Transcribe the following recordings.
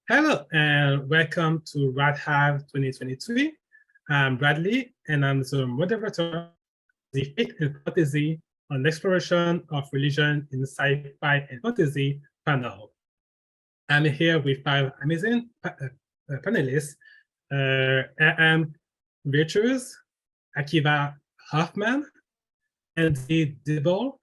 Hello and welcome to Rad Have 2023. I'm Bradley and I'm the moderator of the Faith and Fantasy on Exploration of Religion in Sci-Fi and Fantasy panel. I'm here with five amazing panelists. I am Virtues, Akiva Hoffman, and Dibble,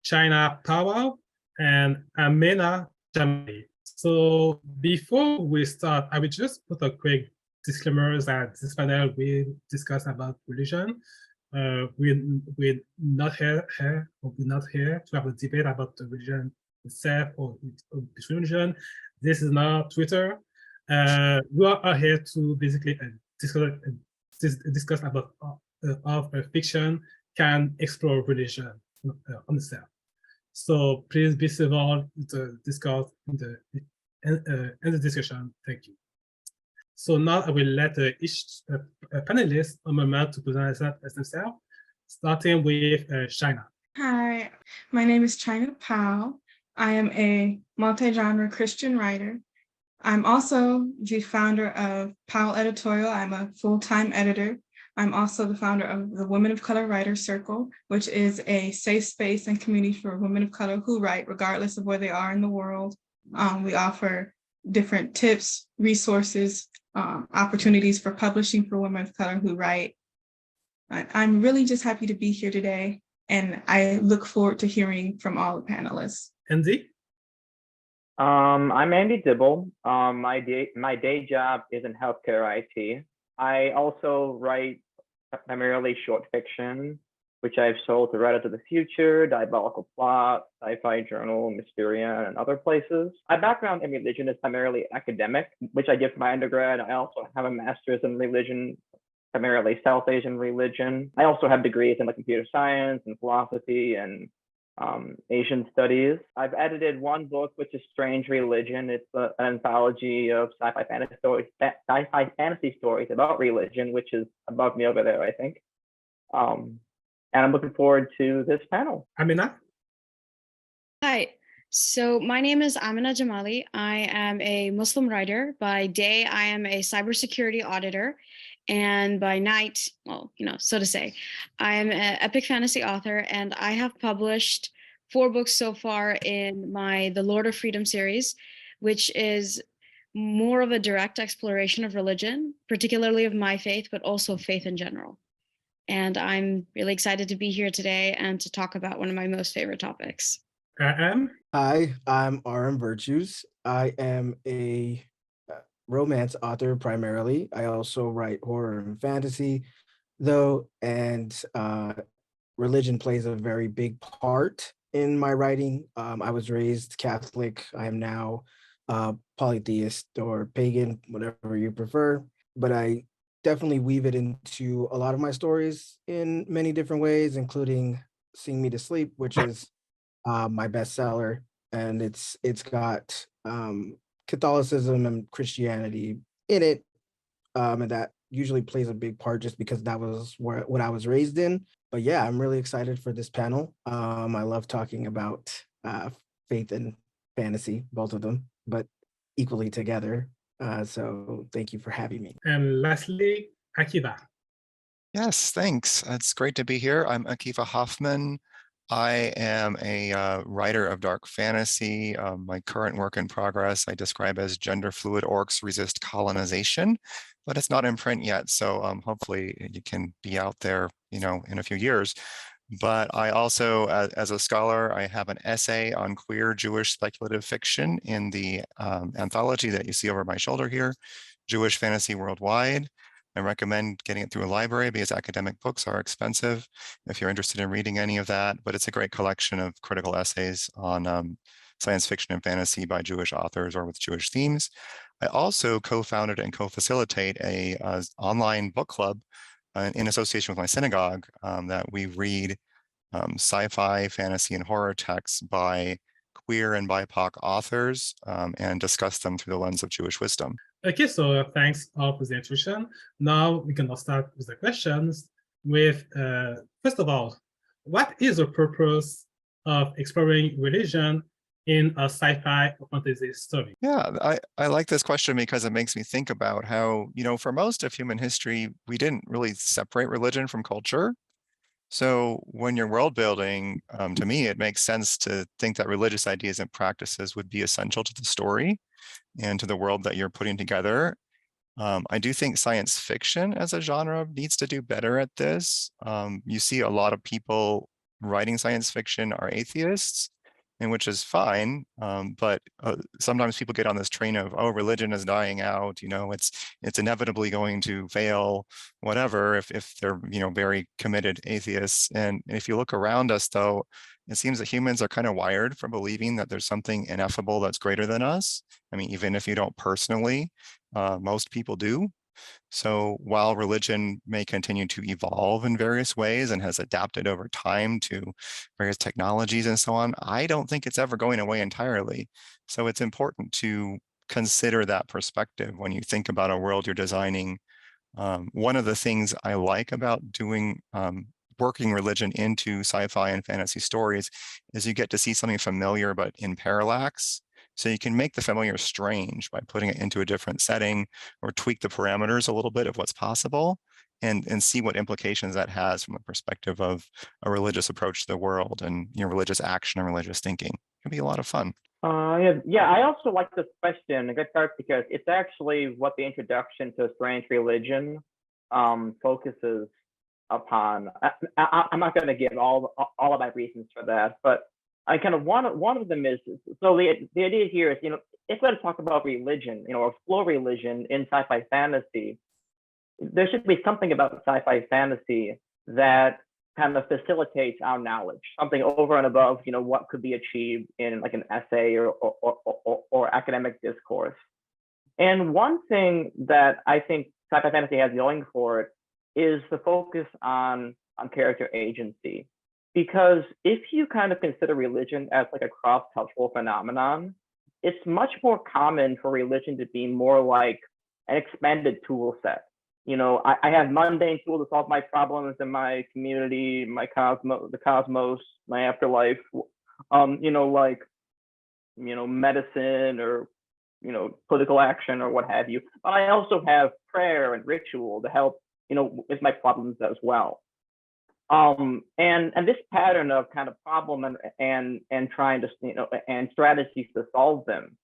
Chyina Powell, and Amena Jamali. So before we start, I will just put a quick disclaimer that this panel will discuss about religion. We're not here to have a debate about the religion itself or between religion. This is not Twitter. We are here to basically discuss about how fiction can explore religion on itself. So please be civil to discuss in the discussion. Thank you. So now I will let each panelist a moment to present themselves, starting with Chyina. Hi, my name is Chyina Powell. I am a multi-genre Christian writer. I'm also the founder of Powell Editorial. I'm a full-time editor. I'm also the founder of the Women of Color Writers Circle, which is a safe space and community for women of color who write regardless of where they are in the world. We offer different tips, resources, opportunities for publishing for women of color who write. I'm really just happy to be here today, and I look forward to hearing from all the panelists. Andy? I'm Andy Dibble. My day job is in healthcare IT. I also write primarily short fiction, which I've sold to Writer to the Future, Diabolical Plot, Sci-Fi Journal, Mysteria, and other places. My background in religion is primarily academic, which I did for my undergrad. I also have a master's in religion, primarily South Asian religion. I also have degrees in computer science and philosophy and Asian studies. I've edited one book, which is Strange Religion. It's an anthology of sci-fi fantasy stories about religion, which is above me over there, I think. And I'm looking forward to this panel. Amena? Hi. So my name is Amena Jamali. I am a Muslim writer. By day, I am a cybersecurity auditor. And by night, well, so to say, I am an epic fantasy author, and I have published 4 books so far in the Lord of Freedom series, which is more of a direct exploration of religion, particularly of my faith, but also faith in general. And I'm really excited to be here today and to talk about one of my most favorite topics. Hi, I'm RM Virtues. I am a romance author primarily. I also write horror and fantasy, though, and religion plays a very big part in my writing. I was raised Catholic. I am now polytheist or pagan, whatever you prefer, but I definitely weave it into a lot of my stories in many different ways, including Sing Me to Sleep, which is my bestseller, and it's got Catholicism and Christianity in it, and that usually plays a big part just because that was what I was raised in. But yeah, I'm really excited for this panel. I love talking about faith and fantasy, both of them, but equally together. So thank you for having me. And lastly, Akiva. Yes, thanks. It's great to be here. I'm Akiva Hoffman. I am a writer of dark fantasy. My current work in progress I describe as Gender Fluid Orcs Resist Colonization, but it's not in print yet. So hopefully it can be out there, in a few years. But I also, as a scholar, I have an essay on queer Jewish speculative fiction in the anthology that you see over my shoulder here, Jewish Fantasy Worldwide. I recommend getting it through a library because academic books are expensive if you're interested in reading any of that, but it's a great collection of critical essays on science fiction and fantasy by Jewish authors or with Jewish themes. I also co-founded and co-facilitate a online book club in association with my synagogue that we read sci-fi, fantasy, and horror texts by queer and BIPOC authors and discuss them through the lens of Jewish wisdom. Okay, so thanks all for the introduction. Now we can start with the questions. With first of all, what is the purpose of exploring religion in a sci-fi or fantasy story? Yeah, I like this question because it makes me think about how, for most of human history, we didn't really separate religion from culture. So when you're world building, to me, it makes sense to think that religious ideas and practices would be essential to the story and to the world that you're putting together. I do think science fiction as a genre needs to do better at this. You see a lot of people writing science fiction are atheists, and which is fine. But sometimes people get on this train of, oh, religion is dying out. It's inevitably going to fail, whatever. If they're very committed atheists. And if you look around us, though, it seems that humans are kind of wired for believing that there's something ineffable that's greater than us. I mean, even if you don't personally, most people do. So while religion may continue to evolve in various ways and has adapted over time to various technologies and so on, I don't think it's ever going away entirely. So it's important to consider that perspective when you think about a world you're designing. One of the things I like about doing working religion into sci-fi and fantasy stories is you get to see something familiar but in parallax. So you can make the familiar strange by putting it into a different setting or tweak the parameters a little bit of what's possible and see what implications that has from the perspective of a religious approach to the world and religious action and religious thinking. It can be a lot of fun. I also like this question, a good part, because it's actually what the introduction to strange religion focuses upon. I'm not going to give all of my reasons for that, but I kind of one of them is, so the idea here is, if we're going to talk about religion, or explore religion in sci-fi fantasy, there should be something about sci-fi fantasy that kind of facilitates our knowledge, something over and above, what could be achieved in like an essay or academic discourse. And one thing that I think sci-fi fantasy has going for it is the focus on character agency. Because if you kind of consider religion as like a cross-cultural phenomenon, it's much more common for religion to be more like an expanded tool set. I have mundane tools to solve my problems in my community, my the cosmos, my afterlife, medicine or, political action or what have you. But I also have prayer and ritual to help, with my problems as well. And this pattern of kind of problem and trying to, and strategies to solve them,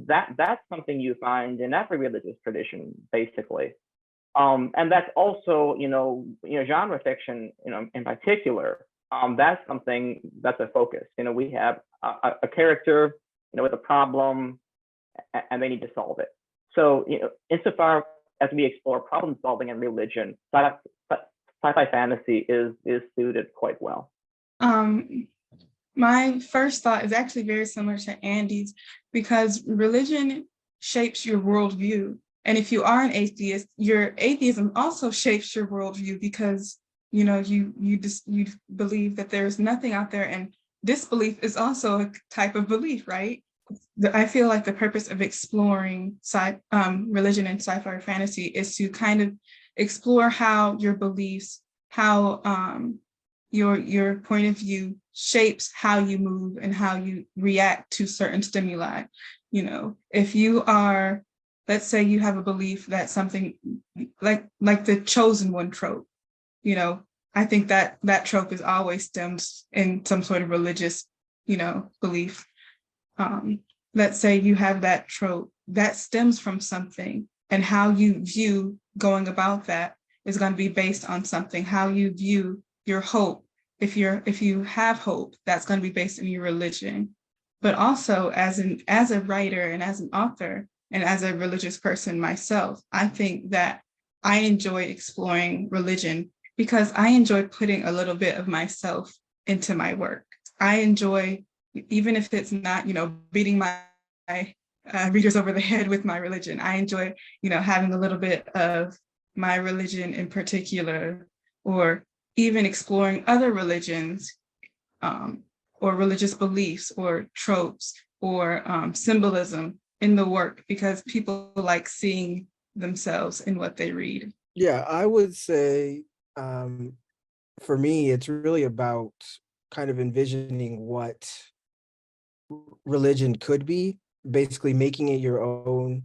that's something you find in every religious tradition, basically. And that's also, genre fiction, in particular, that's something that's a focus. We have a character, with a problem, and they need to solve it. So, insofar as we explore problem solving in religion, sci-fi fantasy is suited quite well. My first thought is actually very similar to Andy's, because religion shapes your worldview. And if you are an atheist, your atheism also shapes your worldview, because you believe that there's nothing out there, and disbelief is also a type of belief, right? I feel like the purpose of exploring religion and sci-fi fantasy is to kind of explore how your beliefs, how your point of view shapes how you move and how you react to certain stimuli. If you are, let's say you have a belief that something like the chosen one trope, I think that trope is always stems in some sort of religious, belief. Let's say you have that trope that stems from something, and how you view going about that is going to be based on something. How you view your hope, if you have hope, that's going to be based in your religion. But also as a writer and as an author and as a religious person myself, I think that I enjoy exploring religion because I enjoy putting a little bit of myself into my work. I enjoy, even if it's not, beating my readers over the head with my religion, I enjoy, having a little bit of my religion in particular, or even exploring other religions, or religious beliefs or tropes or symbolism in the work, because people like seeing themselves in what they read. Yeah, I would say for me, it's really about kind of envisioning what religion could be, basically making it your own.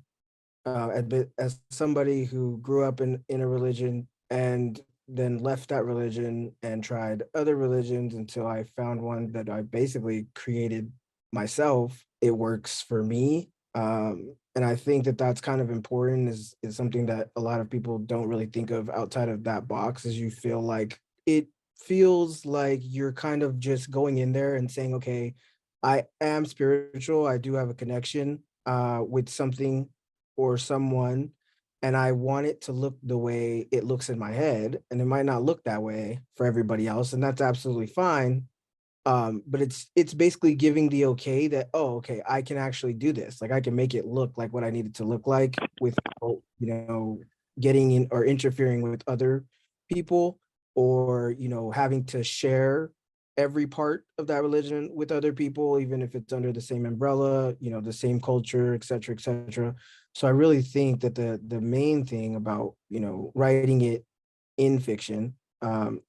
As somebody who grew up in a religion and then left that religion and tried other religions until I found one that I basically created myself, it works for me. And I think that that's kind of important, is something that a lot of people don't really think of outside of that box, is you feel like it feels like you're kind of just going in there and saying, okay, I am spiritual, I do have a connection with something or someone, and I want it to look the way it looks in my head, and it might not look that way for everybody else, and that's absolutely fine. But it's basically giving the okay that, oh, okay, I can actually do this. Like I can make it look like what I need it to look like without, getting in or interfering with other people, or having to share every part of that religion with other people, even if it's under the same umbrella, the same culture, et cetera, et cetera. So I really think that the main thing about, writing it in fiction,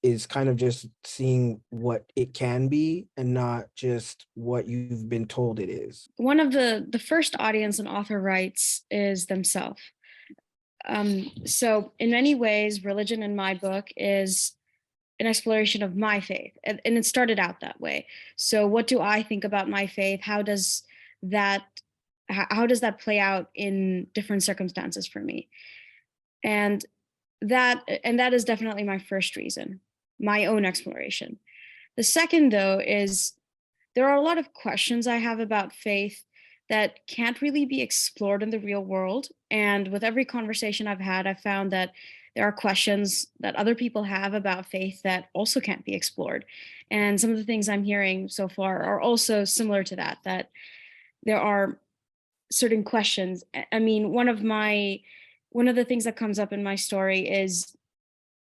is kind of just seeing what it can be and not just what you've been told it is. One of the first audience an author writes is themselves. So in many ways, religion in my book is an exploration of my faith, and it started out that way. So what do I think about my faith? How does that play out in different circumstances for me? And that is definitely my first reason, my own exploration. The second, though, is there are a lot of questions I have about faith that can't really be explored in the real world. And with every conversation I've had, I've found that there are questions that other people have about faith that also can't be explored. And some of the things I'm hearing so far are also similar to that, that there are certain questions. I mean, one of the things that comes up in my story is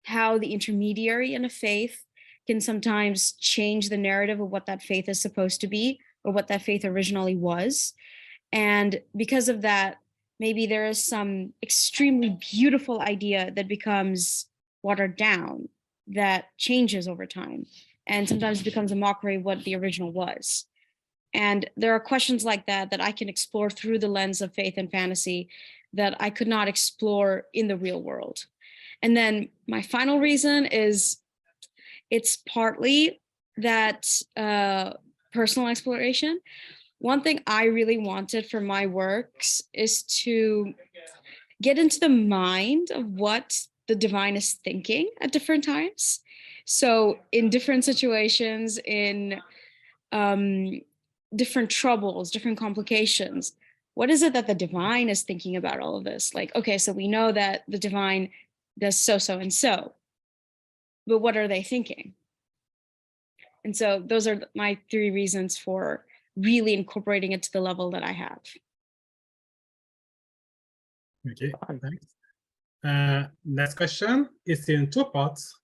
how the intermediary in a faith can sometimes change the narrative of what that faith is supposed to be or what that faith originally was. And because of that, maybe there is some extremely beautiful idea that becomes watered down, that changes over time, and sometimes becomes a mockery of what the original was. And there are questions like that that I can explore through the lens of faith and fantasy that I could not explore in the real world. And then my final reason is it's partly that personal exploration. One thing I really wanted for my works is to get into the mind of what the divine is thinking at different times. So in different situations, in different troubles, different complications, what is it that the divine is thinking about all of this? Like, okay, so we know that the divine does so and so, but what are they thinking? And so those are my three reasons for really incorporating it to the level that I have. Okay, thanks. Next question is in two parts.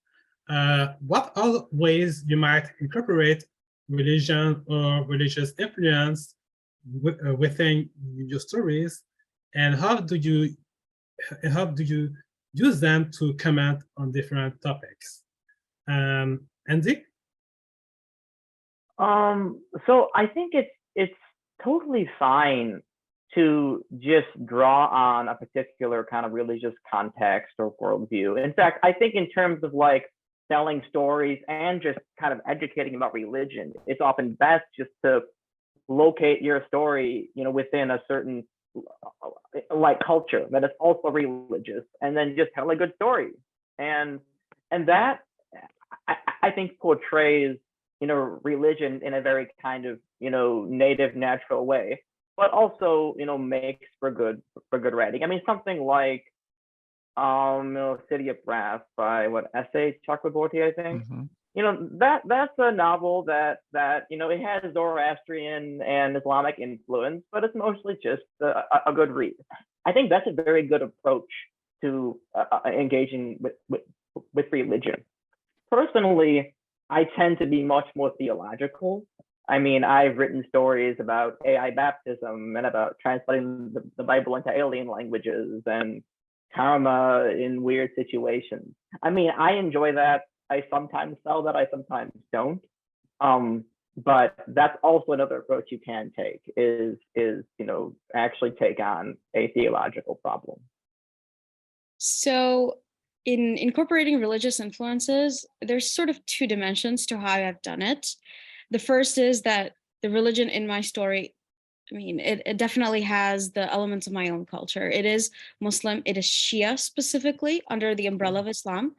What are ways you might incorporate religion or religious influence within your stories, and how do you use them to comment on different topics? Andy? So I think it's totally fine to just draw on a particular kind of religious context or worldview. In fact, I think in terms of like telling stories and just kind of educating about religion, it's often best just to locate your story, within a certain like culture that is also religious, and then just tell a good story. And that I think portrays religion in a very kind of native, natural way, but also makes for good writing. I mean, something like City of Brass by S.A. Chakraborty, I think. Mm-hmm. That's a novel that it has Zoroastrian and Islamic influence, but it's mostly just a good read. I think that's a very good approach to engaging with religion. Personally, I tend to be much more theological. I mean, I've written stories about AI baptism and about translating the Bible into alien languages and karma in weird situations. I mean, I enjoy that. I sometimes sell that. I sometimes don't. but that's also another approach you can take is actually take on a theological problem. So in incorporating religious influences, there's sort of two dimensions to how I've done it. The first is that the religion in my story, I mean, it definitely has the elements of my own culture. It is Muslim, it is Shia specifically under the umbrella of Islam.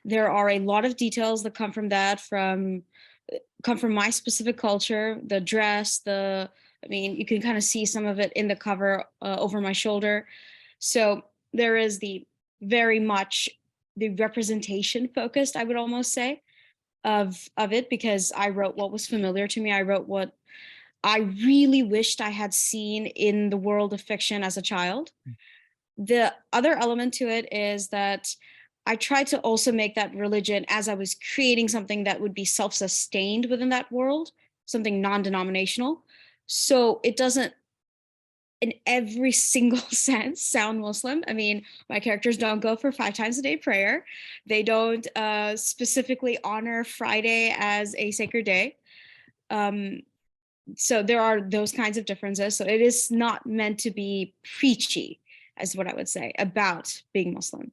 There are a lot of details that come from that, come from my specific culture, the dress, I mean, you can kind of see some of it in the cover over my shoulder. So there is the very much the representation focused, I would almost say, of it, because I wrote what was familiar to me. I wrote what I really wished I had seen in the world of fiction as a child. The other element to it is that I tried to also make that religion, as I was creating something that would be self-sustained within that world, something non-denominational. So it doesn't in every single sense sound Muslim. I mean, my characters don't go for 5 times a day prayer. They don't specifically honor Friday as a sacred day. So there are those kinds of differences. So it is not meant to be preachy, as what I would say, about being Muslim.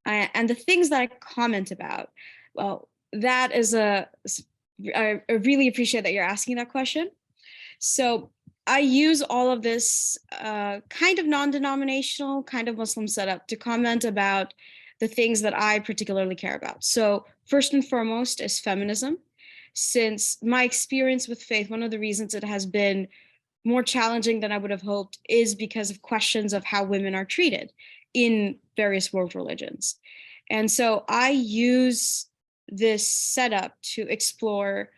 And the things that I comment about, well, that is I really appreciate that you're asking that question. So I use all of this kind of non-denominational, kind of Muslim setup to comment about the things that I particularly care about. So first and foremost is feminism. Since my experience with faith, one of the reasons it has been more challenging than I would have hoped is because of questions of how women are treated in various world religions. And so I use this setup to explore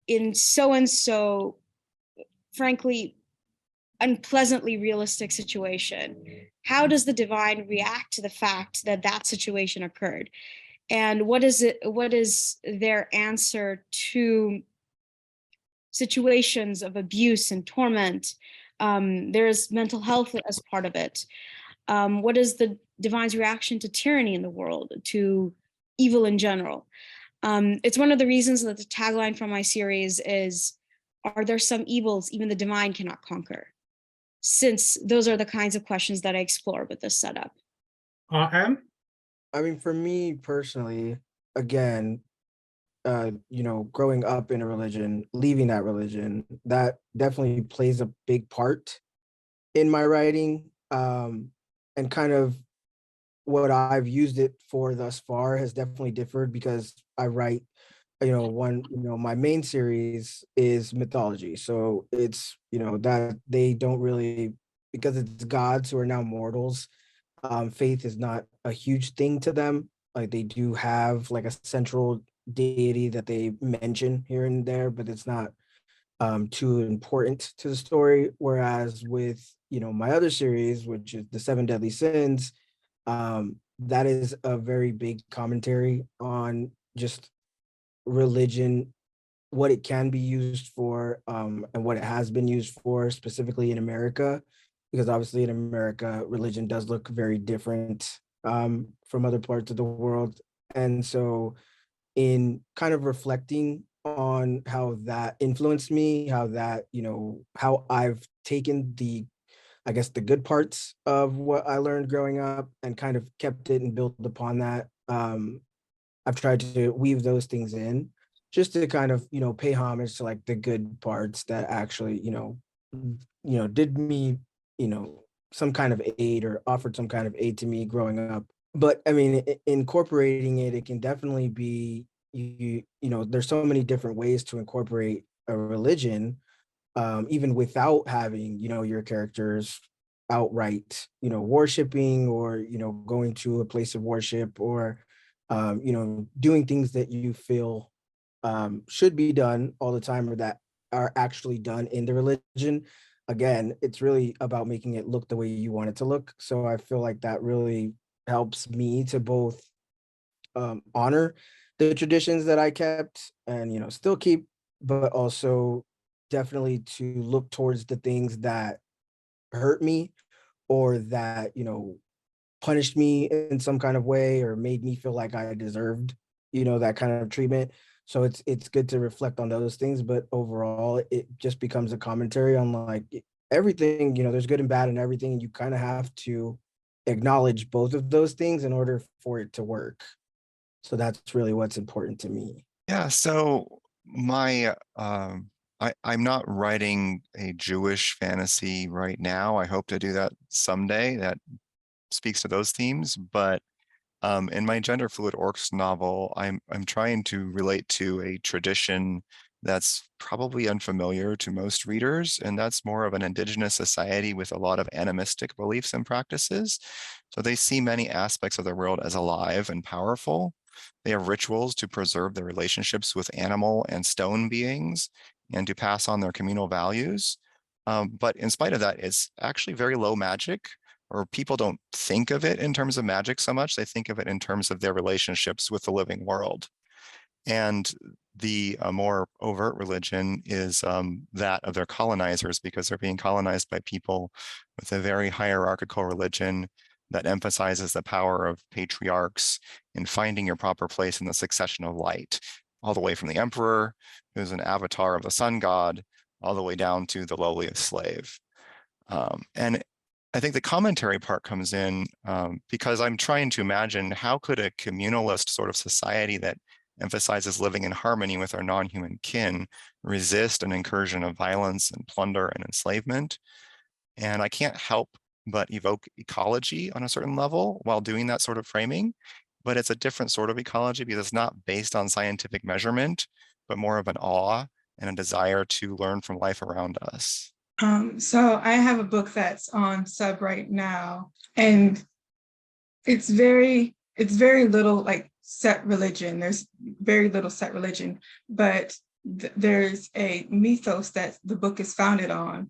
in so and so, frankly, unpleasantly realistic situation. How does the divine react to the fact that that situation occurred? And what is their answer to situations of abuse and torment? There is mental health as part of it. What is the divine's reaction to tyranny in the world, to evil in general? It's one of the reasons that the tagline from my series is, are there some evils even the divine cannot conquer? Since those are the kinds of questions that I explore with this setup. I mean, for me personally, again, growing up in a religion, leaving that religion, that definitely plays a big part in my writing. And kind of what I've used it for thus far has definitely differed because I write, my main series is mythology. So it's, that they don't really, because it's gods who are now mortals, faith is not a huge thing to them. Like they do have like a central deity that they mention here and there, but it's not too important to the story. Whereas with, my other series, which is the 7 Deadly Sins, that is a very big commentary on just religion, what it can be used for, and what it has been used for specifically in America, because obviously in America, religion does look very different from other parts of the world. And so in kind of reflecting on how that influenced me, how that, how I've taken I guess the good parts of what I learned growing up and kind of kept it and built upon that. I've tried to weave those things in just to kind of, pay homage to like the good parts that actually, did me, some kind of aid or offered some kind of aid to me growing up. But I mean, incorporating it can definitely be, there's so many different ways to incorporate a religion, even without having, your characters outright, worshiping or, going to a place of worship or, doing things that you feel should be done all the time or that are actually done in the religion. Again, it's really about making it look the way you want it to look. So I feel like that really helps me to both honor the traditions that I kept and, still keep, but also definitely to look towards the things that hurt me or that, punished me in some kind of way or made me feel like I deserved, that kind of treatment. So it's good to reflect on those things, but overall it just becomes a commentary on like everything, there's good and bad in everything, and you kind of have to acknowledge both of those things in order for it to work. So that's really what's important to me. Yeah, so I'm not writing a Jewish fantasy right now. I hope to do that someday. That speaks to those themes, but in my gender fluid orcs novel, I'm trying to relate to a tradition that's probably unfamiliar to most readers, and that's more of an indigenous society with a lot of animistic beliefs and practices. So they see many aspects of their world as alive and powerful. They have rituals to preserve their relationships with animal and stone beings and to pass on their communal values. But in spite of that, it's actually very low magic, or people don't think of it in terms of magic so much. They think of it in terms of their relationships with the living world. And the more overt religion is that of their colonizers, because they're being colonized by people with a very hierarchical religion that emphasizes the power of patriarchs in finding your proper place in the succession of light, all the way from the emperor, who's an avatar of the sun god, all the way down to the lowliest slave. And I think the commentary part comes in because I'm trying to imagine how could a communalist sort of society that emphasizes living in harmony with our non-human kin resist an incursion of violence and plunder and enslavement. And I can't help but evoke ecology on a certain level while doing that sort of framing, but it's a different sort of ecology because it's not based on scientific measurement, but more of an awe and a desire to learn from life around us. So I have a book that's on sub right now, and it's very little like set religion. There's very little set religion, but there's a mythos that the book is founded on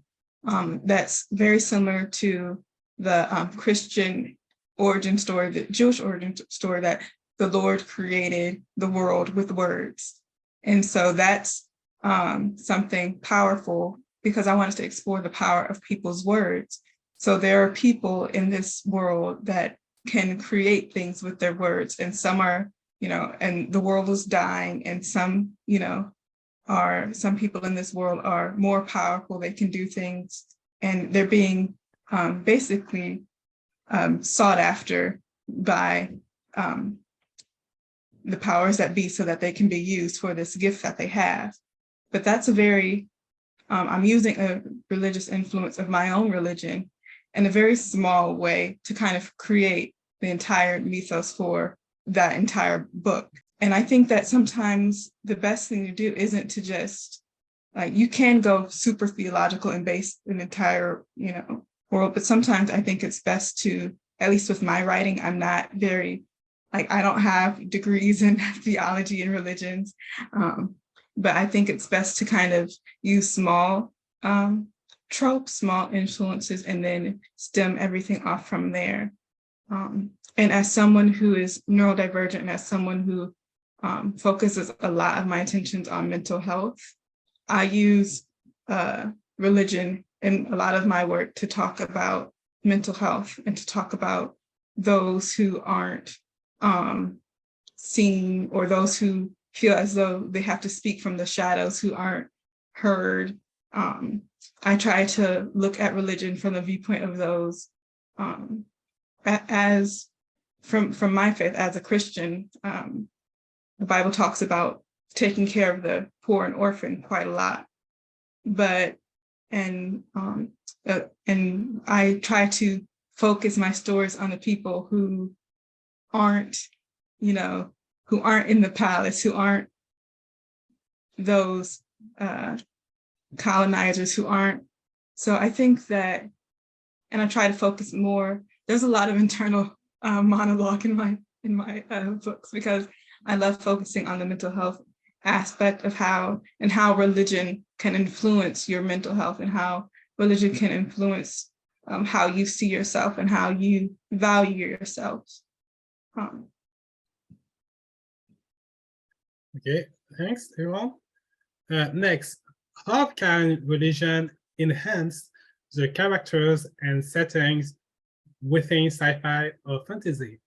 that's very similar to the Christian origin story, the Jewish origin story, that the Lord created the world with words. And so that's something powerful, because I wanted to explore the power of people's words. So there are people in this world that can create things with their words, and some are, and the world is dying, and some, some people in this world are more powerful. They can do things, and they're being basically sought after by the powers that be, so that they can be used for this gift that they have. But that's a very I'm using a religious influence of my own religion in a very small way to kind of create the entire mythos for that entire book. And I think that sometimes the best thing to do isn't to just, like, you can go super theological and base an entire, world, but sometimes I think it's best to, at least with my writing, I'm not very, I don't have degrees in theology and religions. But I think it's best to kind of use small tropes, small influences, and then stem everything off from there. And as someone who is neurodivergent, and as someone who focuses a lot of my attentions on mental health, I use religion in a lot of my work to talk about mental health and to talk about those who aren't seen, or those who feel as though they have to speak from the shadows, who aren't heard. I try to look at religion from the viewpoint of those, as from my faith as a Christian. The Bible talks about taking care of the poor and orphan quite a lot, and I try to focus my stories on the people who aren't, who aren't in the palace, who aren't those colonizers, who aren't. So I think that, and I try to focus more, there's a lot of internal monologue in my books, because I love focusing on the mental health aspect of how religion can influence your mental health, and how religion can influence how you see yourself and how you value yourself. Okay, thanks, everyone. Next, how can religion enhance the characters and settings within sci-fi or fantasy?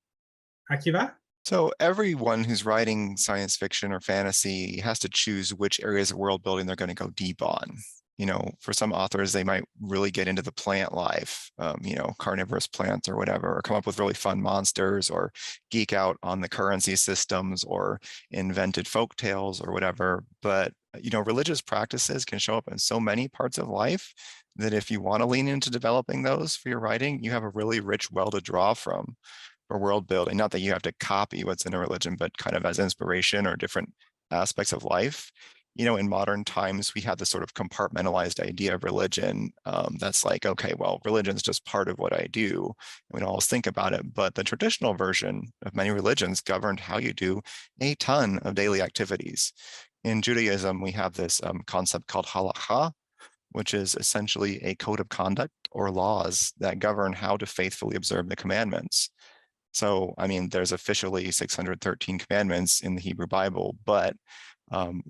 Akiva? So everyone who's writing science fiction or fantasy has to choose which areas of world building they're going to go deep on. You know, for some authors, they might really get into the plant life, you know, carnivorous plants or whatever, or come up with really fun monsters, or geek out on the currency systems or invented folk tales or whatever. But, you know, religious practices can show up in so many parts of life that if you want to lean into developing those for your writing, you have a really rich well to draw from for world building. Not that you have to copy what's in a religion, but kind of as inspiration or different aspects of life. You know, in modern times, we have this sort of compartmentalized idea of religion that's like, okay, well, religion's just part of what I do. We don't always think about it, but the traditional version of many religions governed how you do a ton of daily activities. In Judaism, we have this concept called halakha, which is essentially a code of conduct or laws that govern how to faithfully observe the commandments. So, I mean, there's officially 613 commandments in the Hebrew Bible, but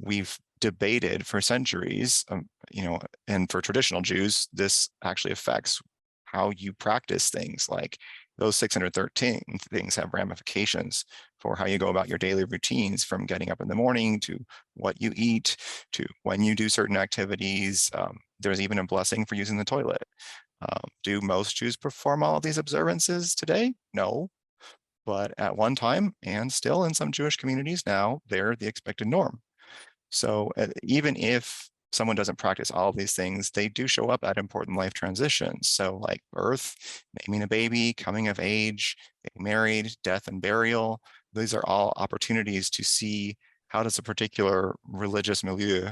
we've debated for centuries, you know, and for traditional Jews, this actually affects how you practice things. Like those 613 things have ramifications for how you go about your daily routines, from getting up in the morning to what you eat to when you do certain activities. There's even a blessing for using the toilet. Do most Jews perform all of these observances today? No. But at one time, and still in some Jewish communities now, they're the expected norm. So even if someone doesn't practice all of these things, they do show up at important life transitions. So like birth, naming a baby, coming of age, getting married, death and burial, these are all opportunities to see how does a particular religious milieu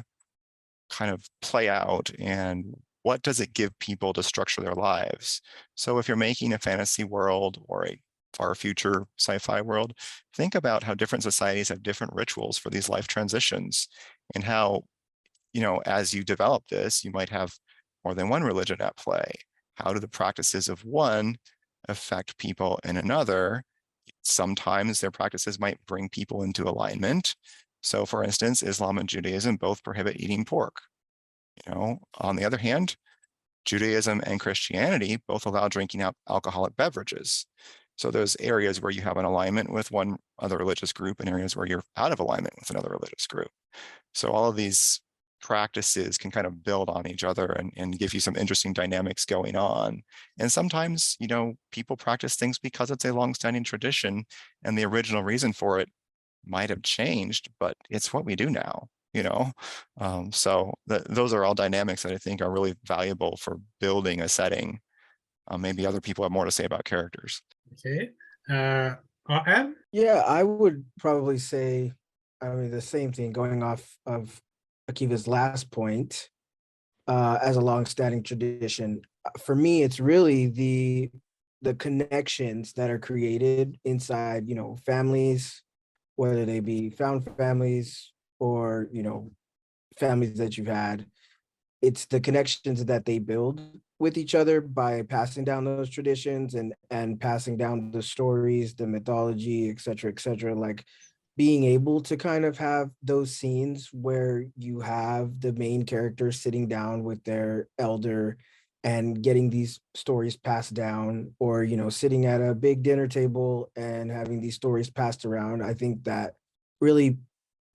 kind of play out, and what does it give people to structure their lives. So if you're making a fantasy world or a far future sci-fi world, think about how different societies have different rituals for these life transitions, and how, you know, as you develop this, you might have more than one religion at play. How do the practices of one affect people in another? Sometimes their practices might bring people into alignment. So for instance, Islam and Judaism both prohibit eating pork. You know, on the other hand, Judaism and Christianity both allow drinking alcoholic beverages. So there's areas where you have an alignment with one other religious group and areas where you're out of alignment with another religious group. So all of these practices can kind of build on each other and give you some interesting dynamics going on. And sometimes, you know, people practice things because it's a longstanding tradition and the original reason for it might have changed, but it's what we do now, you know? So those are all dynamics that I think are really valuable for building a setting. Maybe other people have more to say about characters. Okay. RM? Yeah, I would probably say, I mean, the same thing, going off of Akiva's last point, as a long-standing tradition. For me, it's really the connections that are created inside, you know, families, whether they be found families or, you know, families that you've had. It's the connections that they build with each other by passing down those traditions and passing down the stories, the mythology, et cetera, like being able to kind of have those scenes where you have the main characters sitting down with their elder and getting these stories passed down, or, you know, sitting at a big dinner table and having these stories passed around. I think that really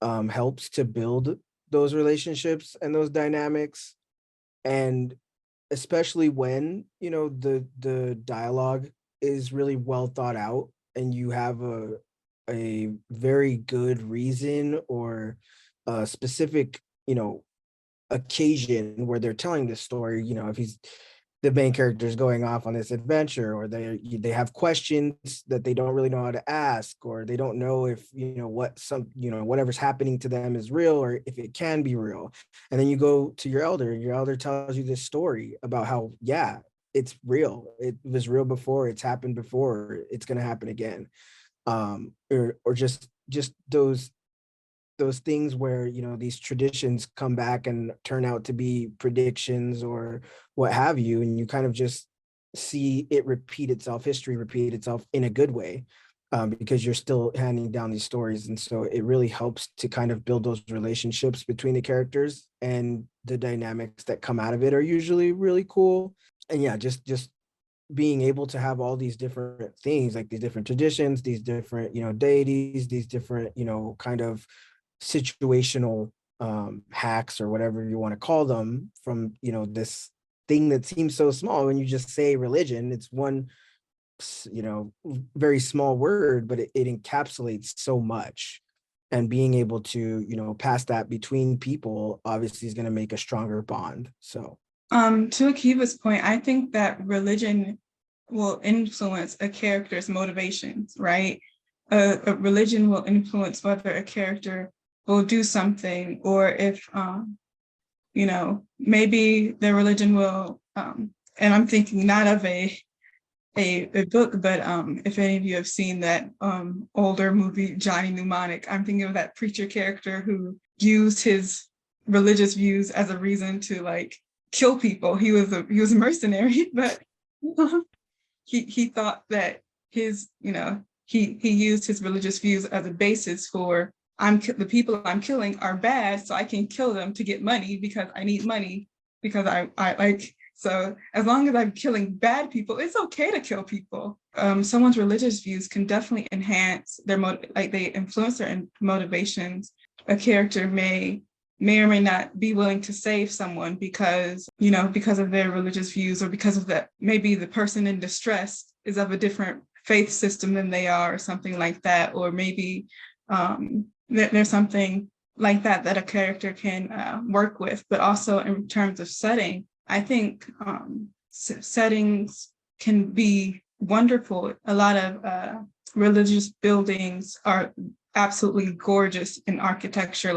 helps to build those relationships and those dynamics. And especially when, you know, the dialogue is really well thought out and you have a very good reason or a specific, you know, occasion where they're telling this story. You know, if he's the main character is going off on this adventure, or they have questions that they don't really know how to ask, or they don't know if, you know, whatever's happening to them is real or if it can be real. And then you go to your elder and your elder tells you this story about how, yeah, it's real. It was real before, it's happened before, it's going to happen again. Or just those things where, you know, these traditions come back and turn out to be predictions or what have you, and you kind of just see it repeat itself, history repeat itself in a good way, because you're still handing down these stories. And so it really helps to kind of build those relationships between the characters, and the dynamics that come out of it are usually really cool. And yeah, just being able to have all these different things, like these different traditions, these different, deities, these different, kind of situational hacks or whatever you want to call them, from, this thing that seems so small. When you just say religion, it's one, very small word, but it encapsulates so much. And being able to, pass that between people obviously is going to make a stronger bond. So to Akiva's point, I think that religion will influence a character's motivations, right? A religion will influence whether a character will do something, or if, maybe their religion will, and I'm thinking not of a book, but if any of you have seen that older movie, Johnny Mnemonic, I'm thinking of that preacher character who used his religious views as a reason to like kill people. He was a mercenary, but he thought that his, he used his religious views as a basis for, the people I'm killing are bad, so I can kill them to get money because I need money, because I like, so as long as I'm killing bad people, it's okay to kill people. Someone's religious views can definitely enhance their they influence their motivations. A character may or may not be willing to save someone because of their religious views, or because of that, maybe the person in distress is of a different faith system than they are, or something like that, or maybe there's something like that a character can work with. But also in terms of setting, I think settings can be wonderful. A lot of religious buildings are absolutely gorgeous in architecture,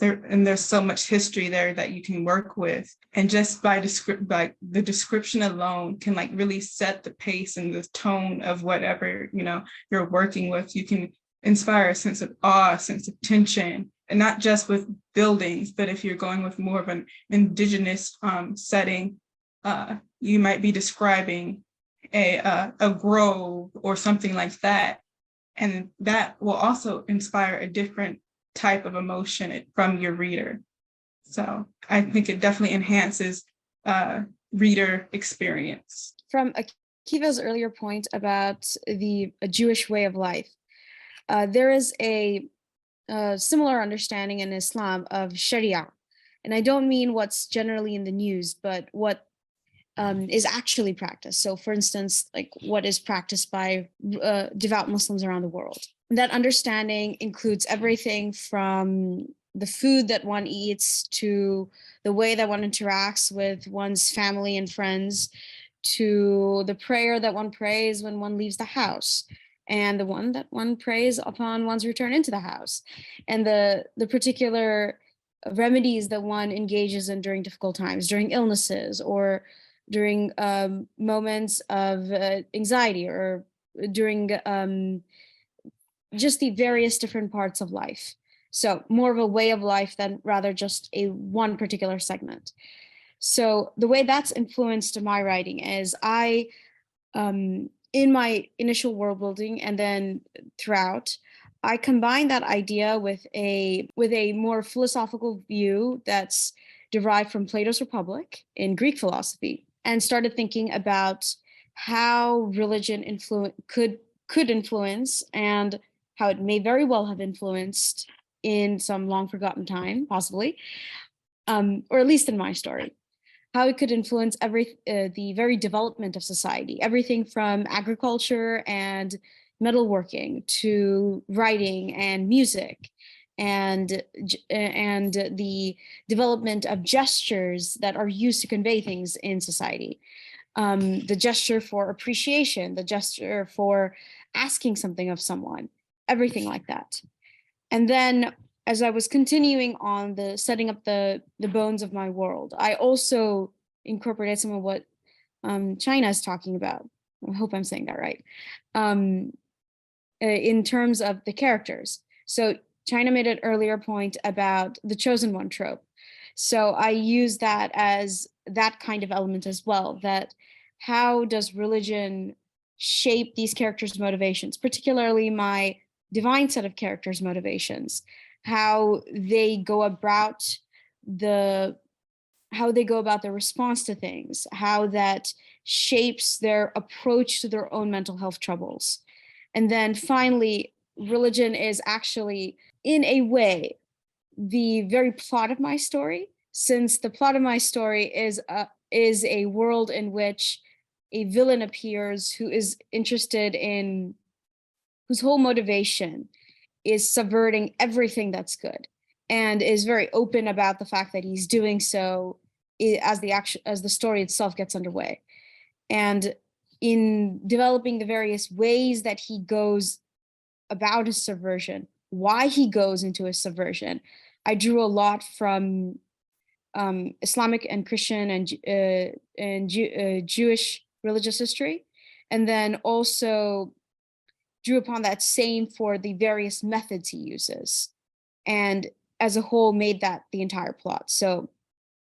and there's so much history there that you can work with. And just by the description alone can really set the pace and the tone of whatever you're working with. You can inspire a sense of awe, a sense of tension. And not just with buildings, but if you're going with more of an indigenous setting, you might be describing a grove or something like that. And that will also inspire a different type of emotion from your reader. So I think it definitely enhances reader experience. From Akiva's earlier point about the Jewish way of life, there is a similar understanding in Islam of Sharia. And I don't mean what's generally in the news, but what is actually practiced. So for instance, what is practiced by devout Muslims around the world. That understanding includes everything from the food that one eats, to the way that one interacts with one's family and friends, to the prayer that one prays when one leaves the house, and the one that one prays upon one's return into the house, and the particular remedies that one engages in during difficult times, during illnesses, or during moments of anxiety, or during just the various different parts of life. So more of a way of life than rather just one particular segment. So the way that's influenced my writing is I, in my initial world building and then throughout, I combine that idea with a more philosophical view that's derived from Plato's Republic in Greek philosophy, and started thinking about how religion could influence, and how it may very well have influenced in some long forgotten time, possibly, or at least in my story, how it could influence the very development of society, everything from agriculture and metalworking to writing and music, and the development of gestures that are used to convey things in society. The gesture for appreciation, the gesture for asking something of someone, everything like that. And then as I was continuing on the setting up the bones of my world, I also incorporated some of what Chyina is talking about. I hope I'm saying that right. In terms of the characters. So Chyina made an earlier point about the chosen one trope. So I use that as that kind of element as well, that how does religion shape these characters' motivations, particularly my divine set of characters' motivations, how they go about their response to things, how that shapes their approach to their own mental health troubles. And then finally, religion is actually, in a way, the very plot of my story, since the plot of my story is a world in which a villain appears who is interested in, whose whole motivation is subverting everything that's good, and is very open about the fact that he's doing so as the story itself gets underway. And in developing the various ways that he goes about his subversion, why he goes into his subversion, I drew a lot from Islamic and Christian and Jewish religious history, and then also drew upon that same for the various methods he uses, and as a whole made that the entire plot. So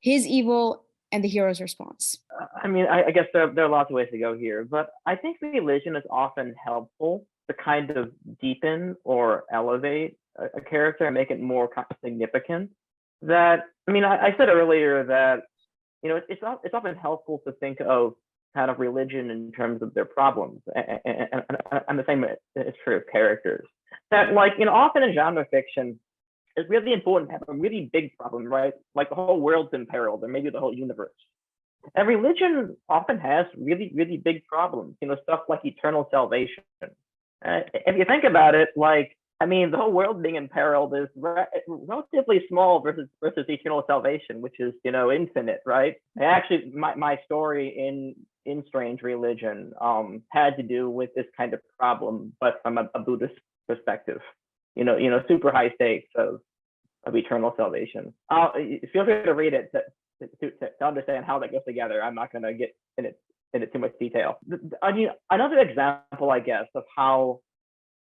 his evil and the hero's response. I mean, I guess there are lots of ways to go here, but I think religion is often helpful to kind of deepen or elevate a character and make it more kind of significant. That, I mean, I said earlier that, you know, it's often helpful to think of kind of religion in terms of their problems, and the same is true of characters. That, like, you know, often in genre fiction, it's really important to have a really big problem, right? Like the whole world's in peril, or maybe the whole universe. And religion often has really, really big problems, you know, stuff like eternal salvation. If you think about it, like, I mean, the whole world being in peril is relatively small versus eternal salvation, which is, you know, infinite, right? Actually, my story in Strange Religion had to do with this kind of problem, but from a Buddhist perspective. You know, super high stakes of eternal salvation. Feel free to read it to understand how that goes together. I'm not going to get into too much detail. I mean, another example, I guess, of how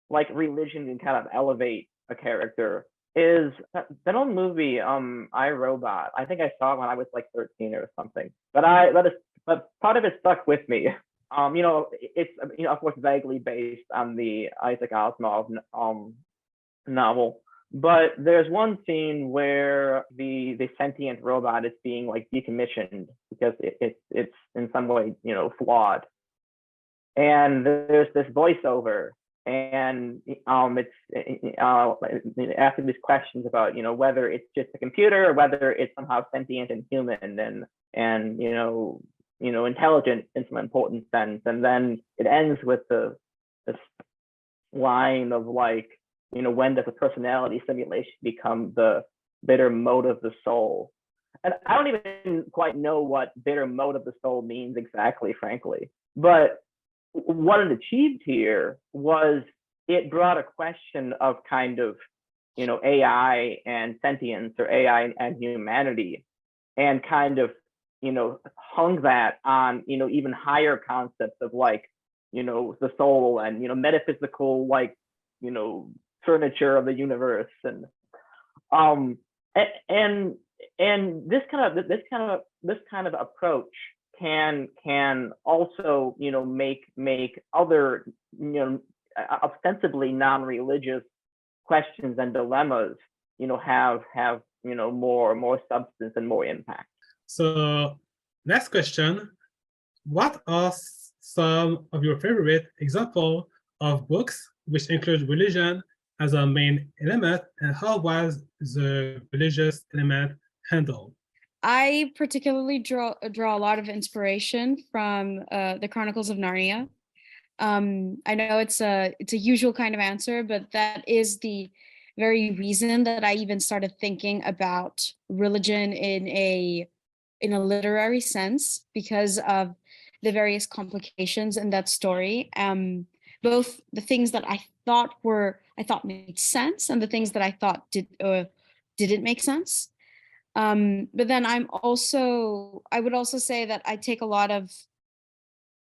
like religion can kind of elevate a character is that old movie, I, Robot. I think I saw it when I was like 13 or something. But part of it stuck with me. You know, it's, you know, of course, vaguely based on the Isaac Asimov novel, but there's one scene where the sentient robot is being like decommissioned because it's in some way, you know, flawed, and there's this voiceover, and it's asking these questions about, you know, whether it's just a computer or whether it's somehow sentient and human and you know intelligent in some important sense, and then it ends with this line of like, you know, when does a personality simulation become the bitter mote of the soul? And I don't even quite know what bitter mote of the soul means exactly, frankly. But what it achieved here was it brought a question of kind of, you know, AI and sentience, or AI and humanity, and kind of, you know, hung that on, you know, even higher concepts of like, you know, the soul and, you know, metaphysical, like, you know, furniture of the universe, and this kind of approach can also, you know, make other, you know, ostensibly non-religious questions and dilemmas, you know, have you know, more substance and more impact. So next question, what are some of your favorite examples of books which include religion as a main element, and how was the religious element handled? I particularly draw a lot of inspiration from the Chronicles of Narnia. I know it's a usual kind of answer, but that is the very reason that I even started thinking about religion in a literary sense, because of the various complications in that story. Both the things that I thought made sense, and the things that I thought didn't make sense. But then I would also say that I take a lot of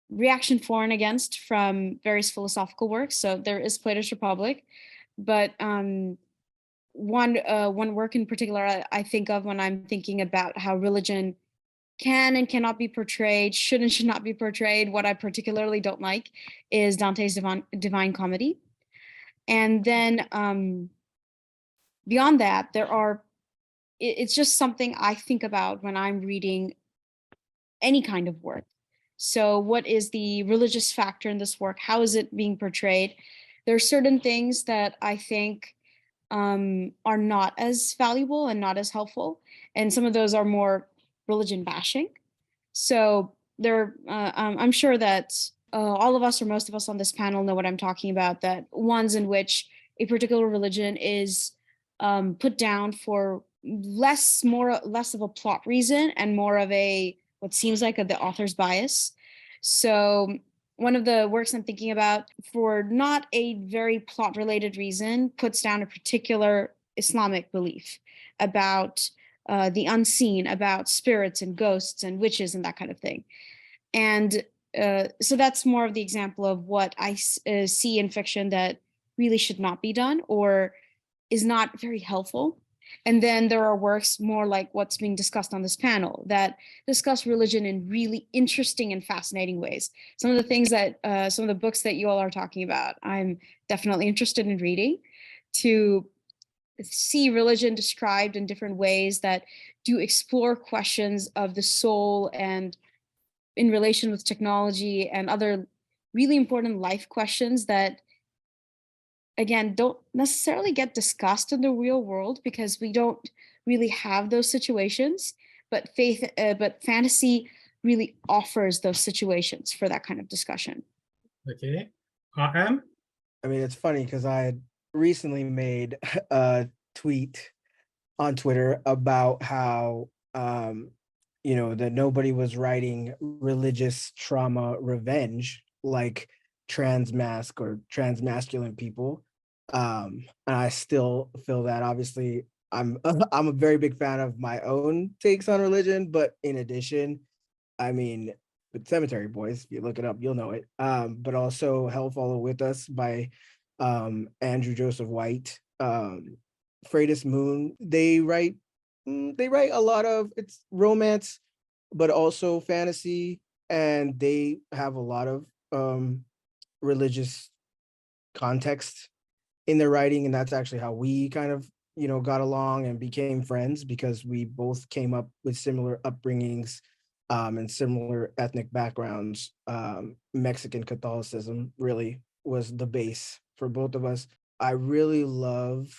reaction for and against from various philosophical works. So there is Plato's Republic, but one work in particular I think of when I'm thinking about how religion can and cannot be portrayed, should and should not be portrayed. What I particularly don't like is Dante's Divine Comedy. And then beyond that, it's just something I think about when I'm reading any kind of work. So what is the religious factor in this work? How is it being portrayed? There are certain things that I think are not as valuable and not as helpful. And some of those are more religion bashing. So I'm sure that all of us or most of us on this panel know what I'm talking about, that ones in which a particular religion is put down for less of a plot reason and more of a what seems like the author's bias. So one of the works I'm thinking about, for not a very plot related reason, puts down a particular Islamic belief about the unseen, about spirits and ghosts and witches and that kind of thing. And so that's more of the example of what I see in fiction that really should not be done or is not very helpful. And then there are works more like what's being discussed on this panel that discuss religion in really interesting and fascinating ways. Some of the things that, some of the books that you all are talking about, I'm definitely interested in reading, to see religion described in different ways that do explore questions of the soul and in relation with technology and other really important life questions that, again, don't necessarily get discussed in the real world because we don't really have those situations, but fantasy really offers those situations for that kind of discussion. Okay. I mean, it's funny because I had recently made a tweet on Twitter about how, that nobody was writing religious trauma revenge like trans mask or trans masculine people. And I still feel that. Obviously, I'm I'm a very big fan of my own takes on religion, but in addition, I mean, with Cemetery Boys, if you look it up, you'll know it. But also Hell Follow With Us by Andrew Joseph White, Freitas Moon. They write a lot of, it's romance, but also fantasy, and they have a lot of religious context in their writing, and that's actually how we kind of got along and became friends, because we both came up with similar upbringings and similar ethnic backgrounds. Mexican Catholicism really was the base for both of us. I really love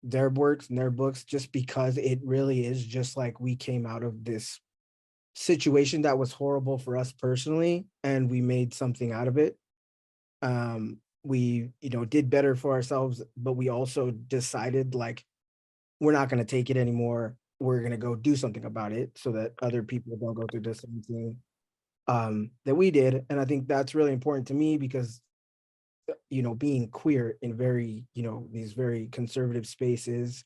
their works and their books just because it really is just like we came out of this situation that was horrible for us personally, and we made something out of it. We did better for ourselves, but we also decided, like, we're not going to take it anymore. We're going to go do something about it so that other people don't go through the same thing that we did. And I think that's really important to me because being queer in very these very conservative spaces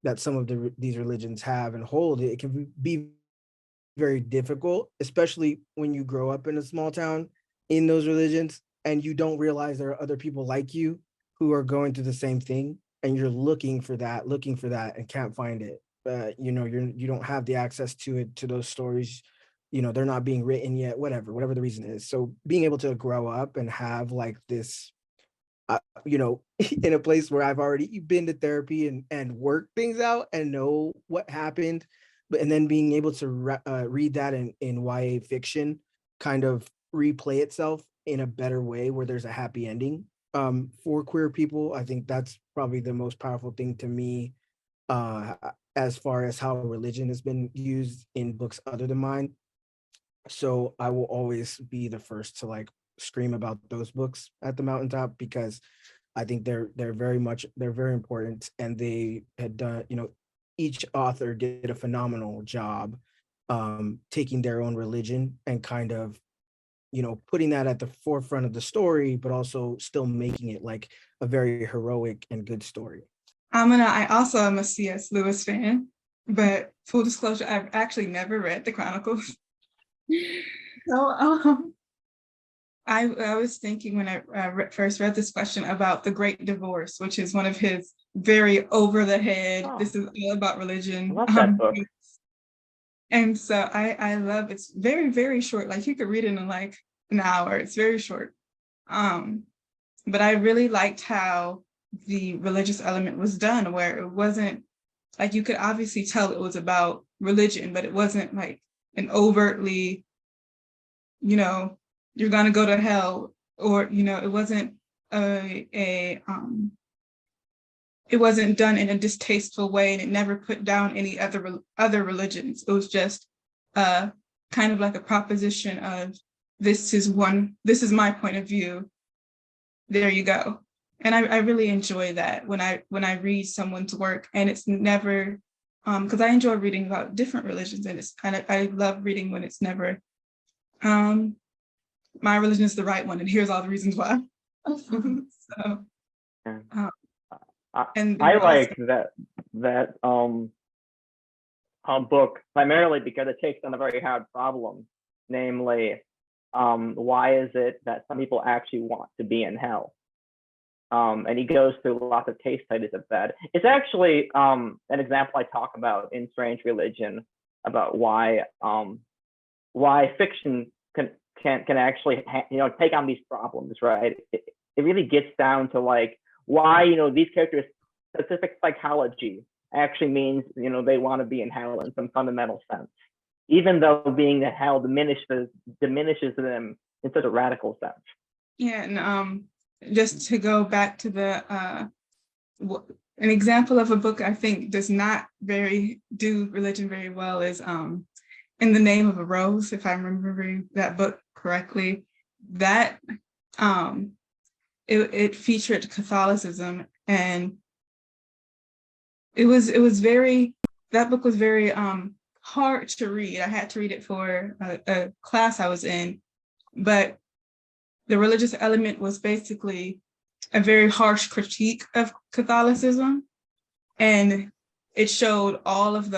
that some of these religions have and hold, it can be very difficult, especially when you grow up in a small town in those religions and you don't realize there are other people like you who are going through the same thing, and you're looking for that and can't find it. You don't have the access to those stories. They're not being written yet, whatever the reason is. So being able to grow up and have like this in a place where I've already been to therapy and worked things out and know what happened, and then being able to read that in YA fiction kind of replay itself in a better way where there's a happy ending for queer people. I think that's probably the most powerful thing to me as far as how religion has been used in books other than mine. So I will always be the first to like scream about those books at the mountaintop, because I think they're very important, and they had done, each author did a phenomenal job taking their own religion and kind of putting that at the forefront of the story, but also still making it like a very heroic and good story. I also am a C.S. Lewis fan, but full disclosure, I've actually never read the Chronicles. So I was thinking when I first read this question about The Great Divorce, which is one of his very over the head, this is all about religion. I love that book. And so I love, it's very, very short. Like you could read it in like an hour. It's very short. But I really liked how the religious element was done, where it wasn't like, you could obviously tell it was about religion, but it wasn't like an overtly you know, you're gonna go to hell, or, you know, it wasn't it wasn't done in a distasteful way, and it never put down any other religions. It was just kind of like a proposition of, this is my point of view. There you go. And I really enjoy that when I read someone's work, and it's never, because I enjoy reading about different religions, and it's kind of, I love reading when it's never, my religion is the right one, and here's all the reasons why. So, and I like also, that book primarily because it takes on a very hard problem, namely, why is it that some people actually want to be in hell? And he goes through lots of case studies of that. It's actually an example I talk about in Strange Religion about why fiction can actually take on these problems, right? It really gets down to like why these characters' specific psychology actually means they want to be in hell in some fundamental sense, even though being in hell diminishes them in such a radical sense. Yeah, and just to go back to the an example of a book I think does not do religion very well is In the Name of a Rose, if I'm remembering that book correctly. That it featured Catholicism, and it was very, that book was very hard to read. I had to read it for a class I was in, but the religious element was basically a very harsh critique of Catholicism, and it showed all of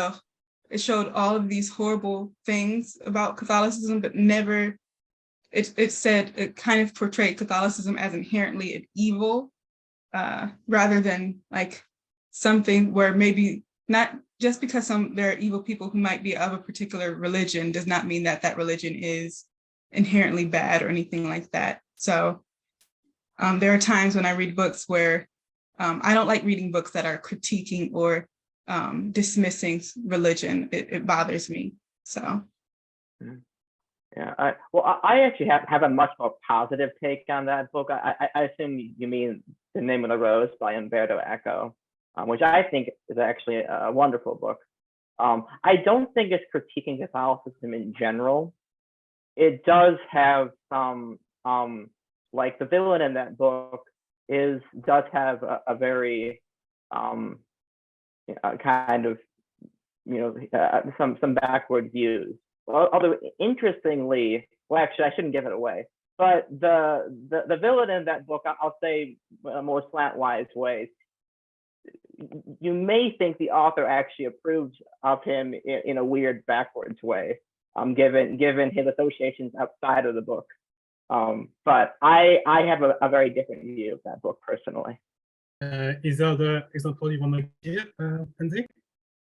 these horrible things about Catholicism, but never, it said, it kind of portrayed Catholicism as inherently an evil, rather than like something where maybe not just because there are evil people who might be of a particular religion does not mean that religion is inherently bad or anything like that. So there are times when I read books where I don't like reading books that are critiquing or dismissing religion. It bothers me. So. Yeah, I actually have a much more positive take on that book. I assume you mean The Name of the Rose by Umberto Eco, which I think is actually a wonderful book. I don't think it's critiquing Catholicism in general. It does have some, like the villain in that book does have a very kind of some backward views. Although interestingly, well, actually, I shouldn't give it away. But the villain in that book, I'll say in a more slantwise way, you may think the author actually approved of him in a weird backwards way, given his associations outside of the book. But I have a very different view of that book personally. Is there other example you want to give, Andy?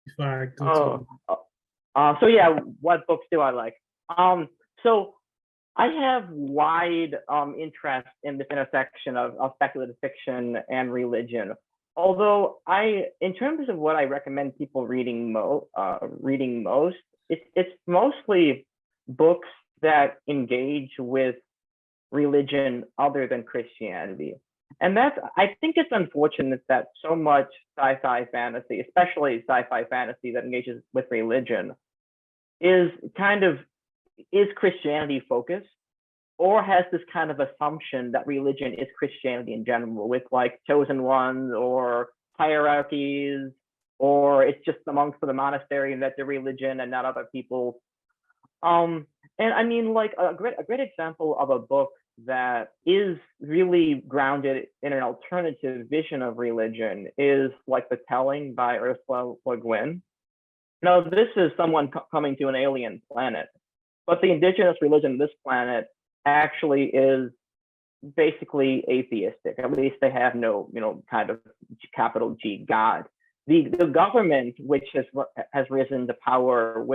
If I go so yeah, what books do I like? So I have wide interest in this intersection of speculative fiction and religion. Although in terms of what I recommend people reading most, it's mostly books that engage with religion other than Christianity. And I think it's unfortunate that so much sci-fi fantasy, especially sci-fi fantasy that engages with religion, is Christianity focused, or has this kind of assumption that religion is Christianity in general, with like chosen ones or hierarchies, or it's just the monks of the monastery that they're religion and not other people. And I mean, like a great example of a book that is really grounded in an alternative vision of religion is like The Telling by Ursula Le Guin. Now, this is someone coming to an alien planet, but the indigenous religion of this planet actually is basically atheistic. At least they have no, kind of capital G God. The government, which has risen to power,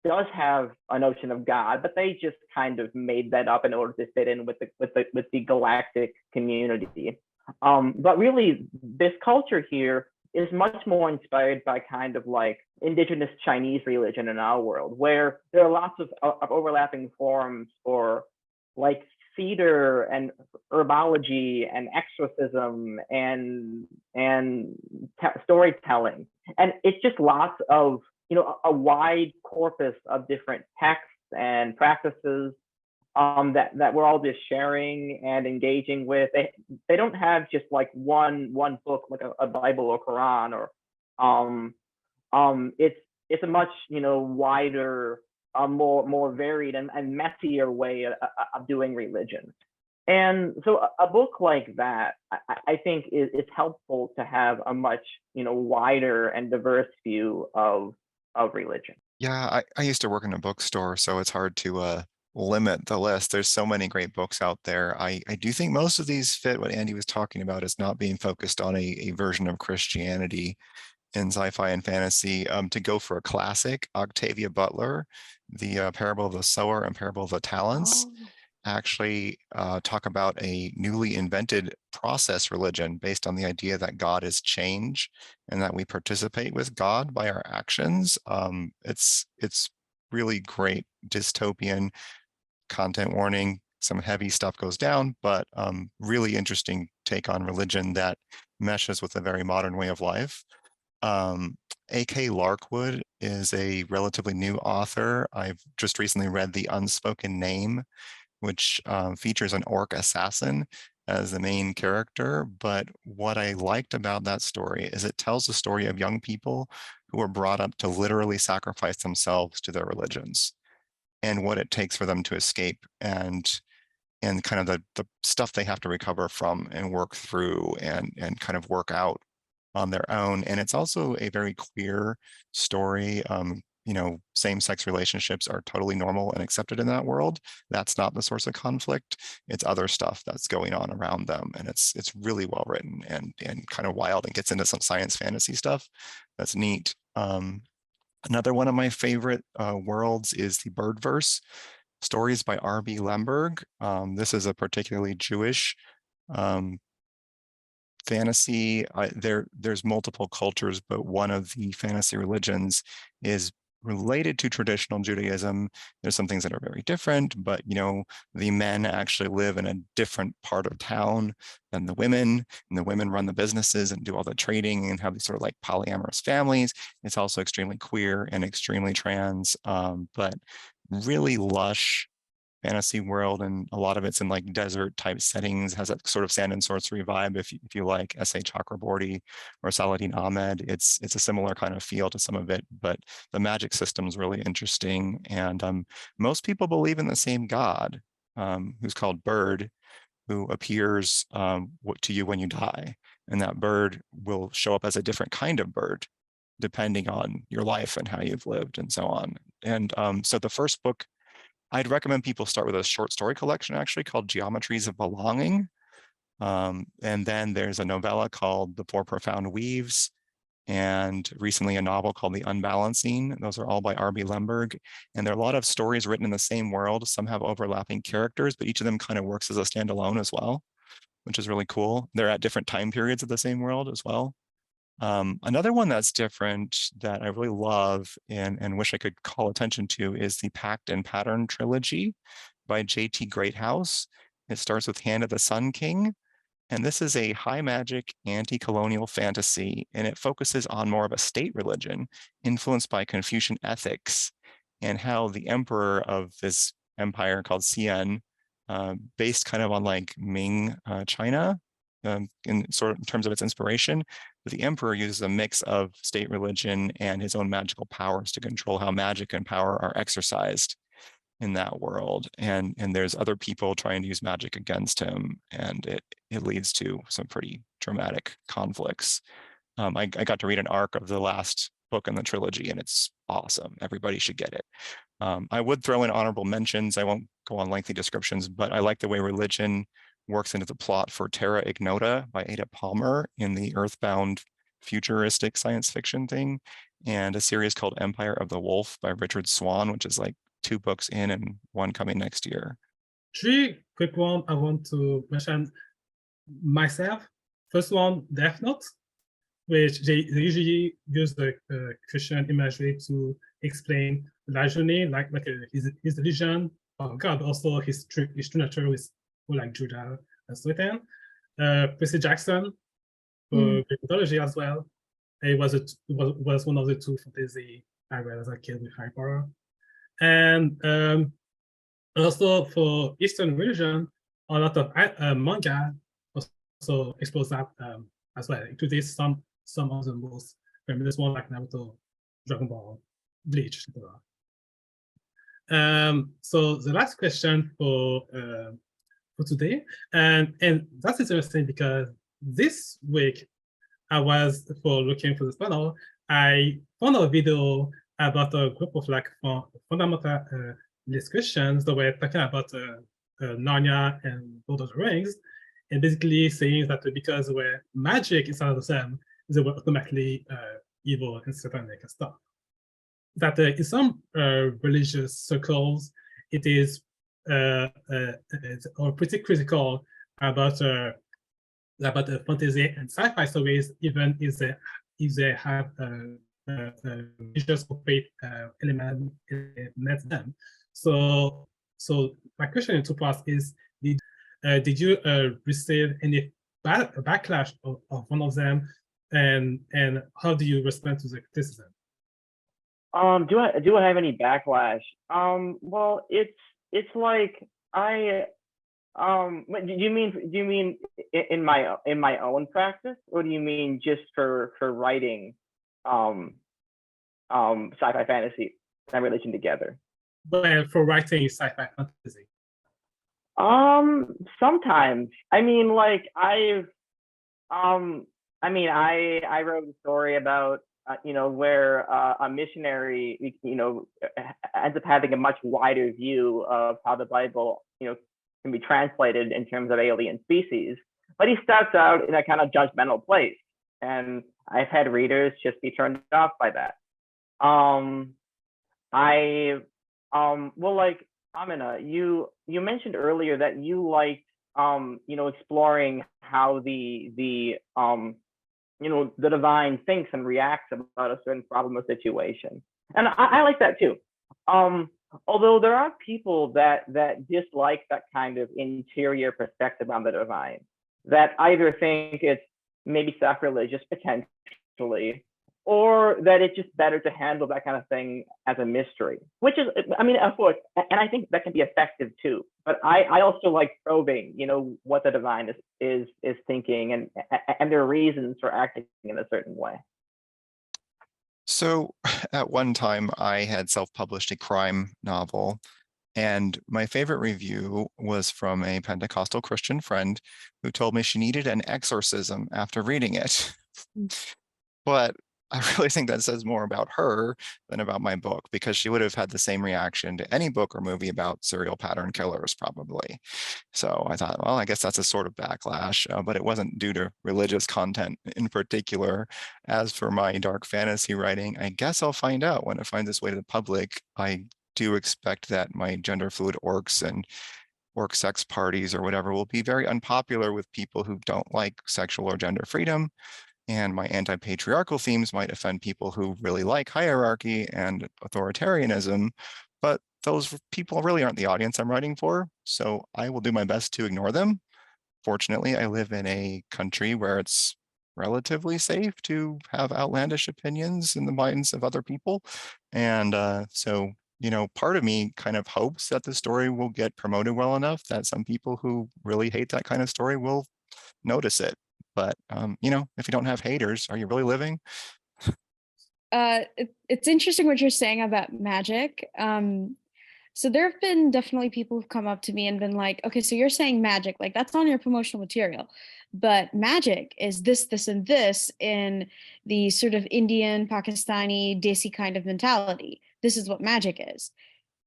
does have a notion of God, but they just kind of made that up in order to fit in with the galactic community. But really, this culture here is much more inspired by kind of like indigenous Chinese religion in our world, where there are lots of overlapping forms for like cedar and herbology and exorcism and storytelling, and it's just lots of, you know, a wide corpus of different texts and practices that we're all just sharing and engaging with. They don't have just like one book like a Bible or Quran, or it's a much, you know, wider, more varied and messier way of doing religion. And so a book like that, I think it's helpful to have a much, you know, wider and diverse view of religion. Yeah, I used to work in a bookstore, so it's hard to limit the list. There's so many great books out there. I do think most of these fit what Andy was talking about, is not being focused on a version of Christianity in sci-fi and fantasy. To go for a classic, Octavia Butler, the Parable of the Sower and Parable of the Talents, actually talk about a newly invented process religion based on the idea that God is change and that we participate with God by our actions. It's really great dystopian. Content warning, some heavy stuff goes down, but really interesting take on religion that meshes with a very modern way of life. A.K. Larkwood is a relatively new author. I've just recently read The Unspoken Name, which features an orc assassin as the main character. But what I liked about that story is it tells the story of young people who were brought up to literally sacrifice themselves to their religions, and what it takes for them to escape, and kind of the stuff they have to recover from and work through and kind of work out on their own. And it's also a very queer story. You know, same-sex relationships are totally normal and accepted in that world. That's not the source of conflict. It's other stuff that's going on around them. And it's really well written and kind of wild, and gets into some science fantasy stuff that's neat. Another one of my favorite worlds is the Birdverse, stories by R.B. Lemberg. This is a particularly Jewish fantasy. There's multiple cultures, but one of the fantasy religions is related to traditional Judaism. There's some things that are very different, but you know, the men actually live in a different part of town than the women, and the women run the businesses and do all the trading and have these sort of like polyamorous families. It's also extremely queer and extremely trans, but really lush fantasy world, and a lot of it's in like desert type settings, has that sort of sand and sorcery vibe. If you like S.A. Chakraborty or Saladin Ahmed, it's a similar kind of feel to some of it, but the magic system is really interesting. And most people believe in the same god, who's called Bird, who appears to you when you die, and that bird will show up as a different kind of bird depending on your life and how you've lived and so on. And so the first book, I'd recommend people start with a short story collection actually called Geometries of Belonging. And then there's a novella called The Four Profound Weaves, and recently a novel called The Unbalancing. Those are all by R.B. Lemberg. And there are a lot of stories written in the same world. Some have overlapping characters, but each of them kind of works as a standalone as well, which is really cool. They're at different time periods of the same world as well. Another one that's different that I really love and wish I could call attention to is the Pact and Pattern trilogy by J.T. Greathouse. It starts with Hand of the Sun King, and this is a high magic anti-colonial fantasy, and it focuses on more of a state religion influenced by Confucian ethics, and how the emperor of this empire called Xian, based kind of on like Ming China, in terms of its inspiration, but the emperor uses a mix of state religion and his own magical powers to control how magic and power are exercised in that world. And there's other people trying to use magic against him, and it leads to some pretty dramatic conflicts. I got to read an arc of the last book in the trilogy, and it's awesome. Everybody should get it. I would throw in honorable mentions. I won't go on lengthy descriptions, but I like the way religion works into the plot for Terra Ignota by Ada Palmer in the Earthbound futuristic science fiction thing, and a series called Empire of the Wolf by Richard Swan, which is like 2 books in and 1 coming next year. 3 quick ones I want to mention myself. First one, Death Note. which they usually use the Christian imagery to explain la journée, like his religion of God, also his true nature with like Judah and so on. Percy Jackson for Greek mythology as well. It was one of the two fantasy I read as a kid with Harry Potter. And also for Eastern religion, a lot of manga also explores that as well, including some of the most famous ones like Naruto, Dragon Ball, Bleach, etc. So the last question for today, and that is interesting because this week I was looking for this panel, I found a video about a group of like fundamental discussions that were talking about Narnia and Lord of the Rings, and basically saying that because where magic is out of them, they were automatically evil and satanic and stuff. That in some religious circles, it is pretty critical about fantasy and sci-fi stories, even if they have religious or faith element in them. So my question in two parts is: did you receive any backlash of one of them, and how do you respond to the criticism? Do I have any backlash? Well, it's like do you mean in my own practice, or do you mean just for writing sci-fi fantasy and religion together? Well, for writing sci-fi fantasy. Sometimes. I mean, like I wrote a story about where a missionary ends up having a much wider view of how the Bible can be translated in terms of alien species, but he starts out in a kind of judgmental place, and I've had readers just be turned off by that. Well, like Amena, you mentioned earlier that you liked exploring how the divine thinks and reacts about a certain problem or situation, and I like that too. Although there are people that dislike that kind of interior perspective on the divine, that either think it's maybe sacrilegious potentially, or that it's just better to handle that kind of thing as a mystery, which is, I mean, of course, and I think that can be effective too. But I also like probing, what the divine is thinking and their reasons for acting in a certain way. So at one time I had self-published a crime novel, and my favorite review was from a Pentecostal Christian friend who told me she needed an exorcism after reading it. But I really think that says more about her than about my book, because she would have had the same reaction to any book or movie about serial pattern killers, probably. So I thought, well, I guess that's a sort of backlash, but it wasn't due to religious content in particular. As for my dark fantasy writing, I guess I'll find out when it finds its way to the public. I do expect that my gender fluid orcs and orc sex parties or whatever will be very unpopular with people who don't like sexual or gender freedom. And my anti-patriarchal themes might offend people who really like hierarchy and authoritarianism, but those people really aren't the audience I'm writing for, so I will do my best to ignore them. Fortunately, I live in a country where it's relatively safe to have outlandish opinions in the minds of other people. And so, part of me kind of hopes that the story will get promoted well enough that some people who really hate that kind of story will notice it. But, if you don't have haters, are you really living? It's interesting what you're saying about magic. So there have been definitely people who've come up to me and been like, okay, so you're saying magic, like that's on your promotional material, but magic is this, this, and this in the sort of Indian, Pakistani, Desi kind of mentality. This is what magic is.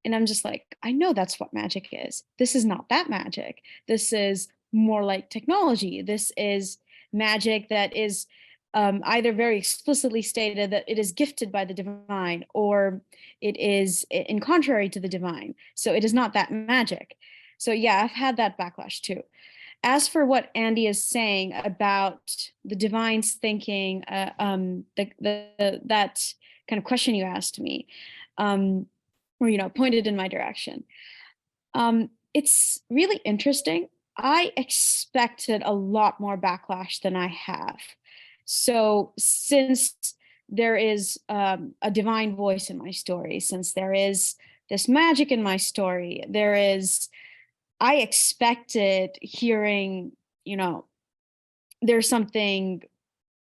And I'm just like, I know that's what magic is. This is not that magic. This is more like technology. This is magic that is either very explicitly stated that it is gifted by the divine, or it is in contrary to the divine. So it is not that magic. So yeah, I've had that backlash too. as for what Andy is saying about the divine's thinking, that kind of question you asked me, or pointed in my direction. It's really interesting. I expected a lot more backlash than I have. So since there is a divine voice in my story, since there is this magic in my story, I expected hearing, there's something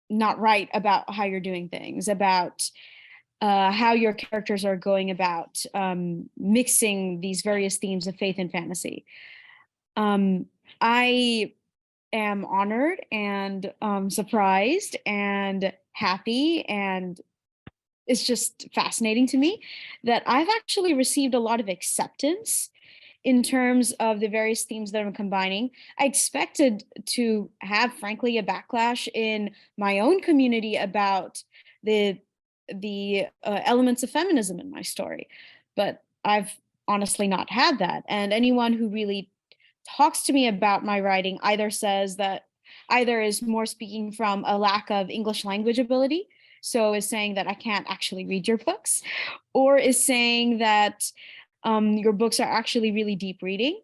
not right about how you're doing things, about how your characters are going about mixing these various themes of faith and fantasy. I am honored and surprised and happy, and it's just fascinating to me that I've actually received a lot of acceptance in terms of the various themes that I'm combining. I expected to have, frankly, a backlash in my own community about the elements of feminism in my story, but I've honestly not had that. And anyone who really talks to me about my writing either is more speaking from a lack of English language ability, so is saying that I can't actually read your books, or is saying that your books are actually really deep reading,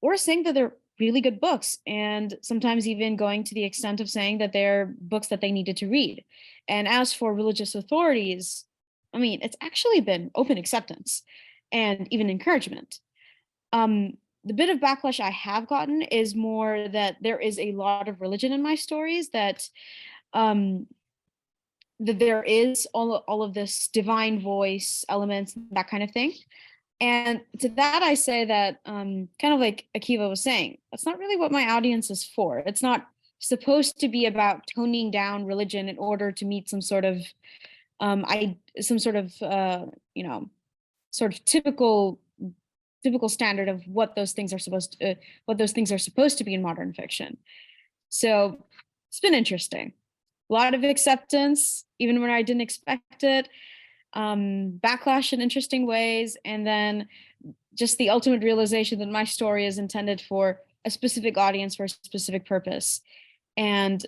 or saying that they're really good books, and sometimes even going to the extent of saying that they're books that they needed to read. And as for religious authorities, I mean, it's actually been open acceptance and even encouragement. The bit of backlash I have gotten is more that there is a lot of religion in my stories, that there is all of this divine voice elements, that kind of thing. And to that, I say that kind of like Akiva was saying, that's not really what my audience is for. It's not supposed to be about toning down religion in order to meet some sort of typical standard of what those things are supposed to be in modern fiction. So it's been interesting. A lot of acceptance, even when I didn't expect it. Backlash in interesting ways, and then just the ultimate realization that my story is intended for a specific audience for a specific purpose, and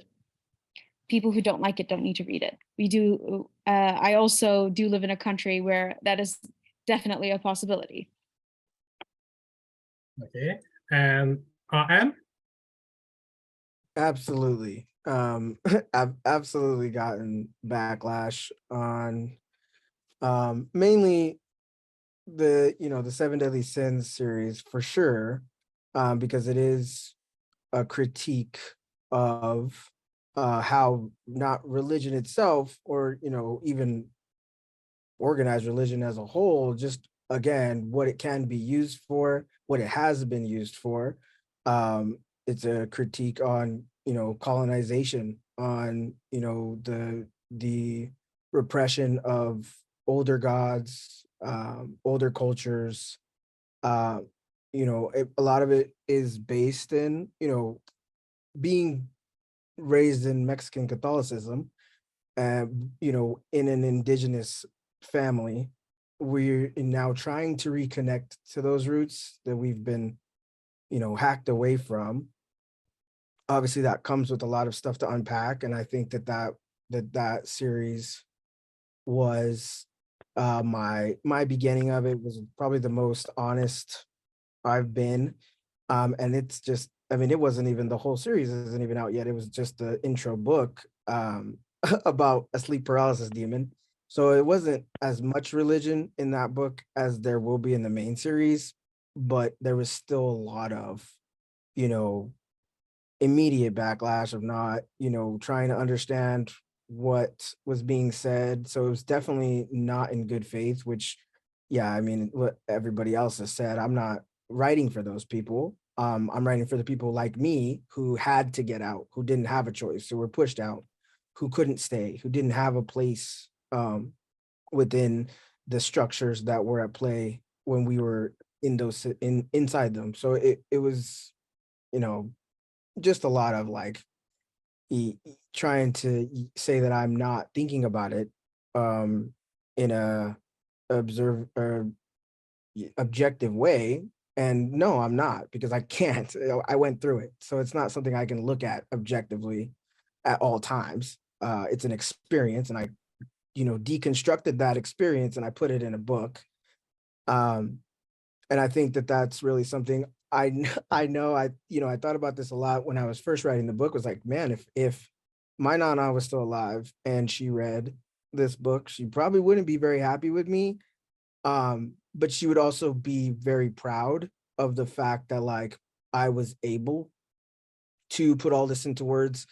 people who don't like it don't need to read it. I also do live in a country where that is definitely a possibility. Okay, and RM? Absolutely. I've absolutely gotten backlash on mainly the Seven Deadly Sins series, for sure, because it is a critique of how not religion itself, or even organized religion as a whole, just again what it can be used for, what it has been used for. It's a critique on colonization, on the repression of older gods, older cultures. A lot of it is based in being raised in Mexican Catholicism, in an indigenous family. We're now trying to reconnect to those roots that we've been hacked away from. Obviously that comes with a lot of stuff to unpack, and I think that series was my beginning of it was probably the most honest I've been. And it's just, I mean, it wasn't even, the whole series isn't even out yet. It was just the intro book about a sleep paralysis demon. So it wasn't as much religion in that book as there will be in the main series, but there was still a lot of, immediate backlash of not, trying to understand what was being said. So it was definitely not in good faith, which, yeah, I mean, what everybody else has said, I'm not writing for those people. I'm writing for the people like me who had to get out, who didn't have a choice, who were pushed out, who couldn't stay, who didn't have a place within the structures that were at play when we were inside them. So it was, just a lot of like trying to say that I'm not thinking about it in a objective way, And no, I'm not, because I can't. I went through it. So it's not something I can look at objectively at all times. It's an experience, and I, deconstructed that experience and I put it in a book. And I think that that's really something I know. I thought about this a lot when I was first writing the book. Was like, man, if my Nana was still alive and she read this book, she probably wouldn't be very happy with me. But she would also be very proud of the fact that, like, I was able to put all this into words.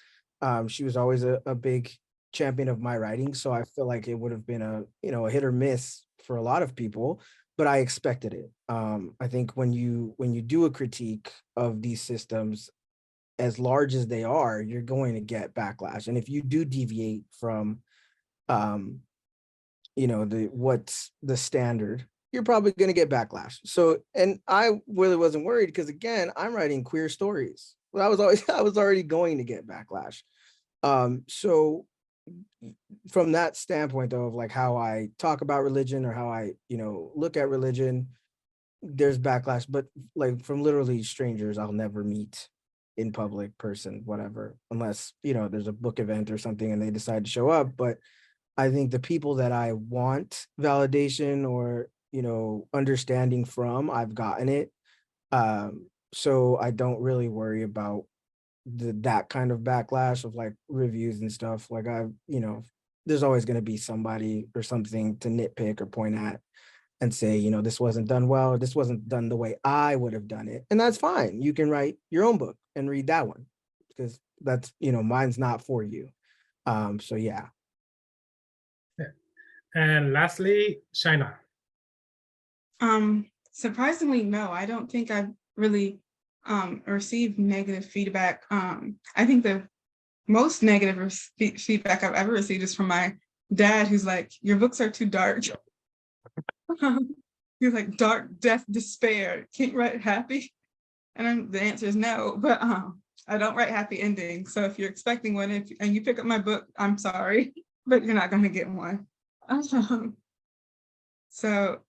She was always a big champion of my writing, so I feel like it would have been a hit or miss for a lot of people, but I expected it. I think when you do a critique of these systems, as large as they are, you're going to get backlash, and if you do deviate from what's the standard, you're probably going to get backlash. So, and I really wasn't worried, because again, I'm writing queer stories. Well, I was already going to get backlash. So from that standpoint, though, of like how I talk about religion or how I, look at religion, there's backlash, but like from literally strangers I'll never meet in public, person, whatever, unless, there's a book event or something and they decide to show up. But I think the people that I want validation or, understanding from, I've gotten it. So I don't really worry about that kind of backlash of like reviews and stuff. Like there's always going to be somebody or something to nitpick or point at and say, this wasn't done well, or this wasn't done the way I would have done it. And that's fine. You can write your own book and read that one, because that's, mine's not for you. So yeah. And lastly, Chyina. Surprisingly, no, I don't think I've really received negative feedback. I think the most negative feedback I've ever received is from my dad, who's like, your books are too dark. He's like, dark, death, despair, can't write happy. And the answer is no, but I don't write happy endings. So if you're expecting one and you pick up my book, I'm sorry, but you're not going to get one. So,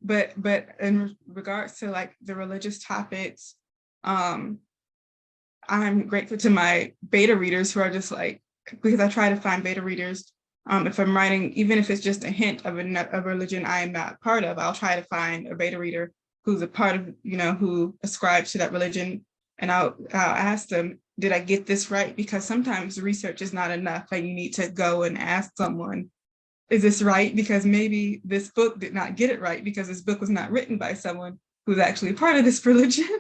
but in regards to like the religious topics, I'm grateful to my beta readers who are just like, because I try to find beta readers. If I'm writing, even if it's just a hint of a religion I am not part of, I'll try to find a beta reader who's a part of, who ascribes to that religion. And I'll ask them, did I get this right? Because sometimes research is not enough, and you need to go and ask someone, is this right? Because maybe this book did not get it right, because this book was not written by someone who's actually part of this religion.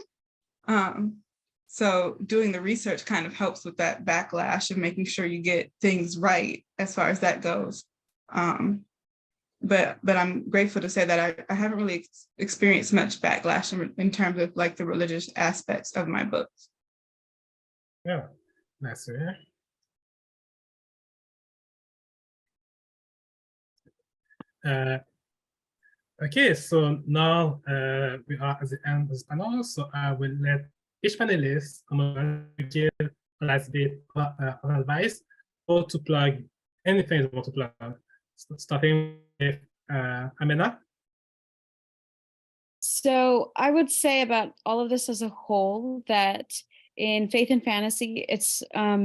So doing the research kind of helps with that backlash of making sure you get things right as far as that goes. But I'm grateful to say that I haven't really experienced much backlash in terms of like the religious aspects of my books. Yeah, nice to hear. Okay, so now we are at the end of this panel, so I will let each panelist give a last bit of advice or to plug anything you want to plug. So starting with Amena. So I would say about all of this as a whole that in faith and fantasy, it's a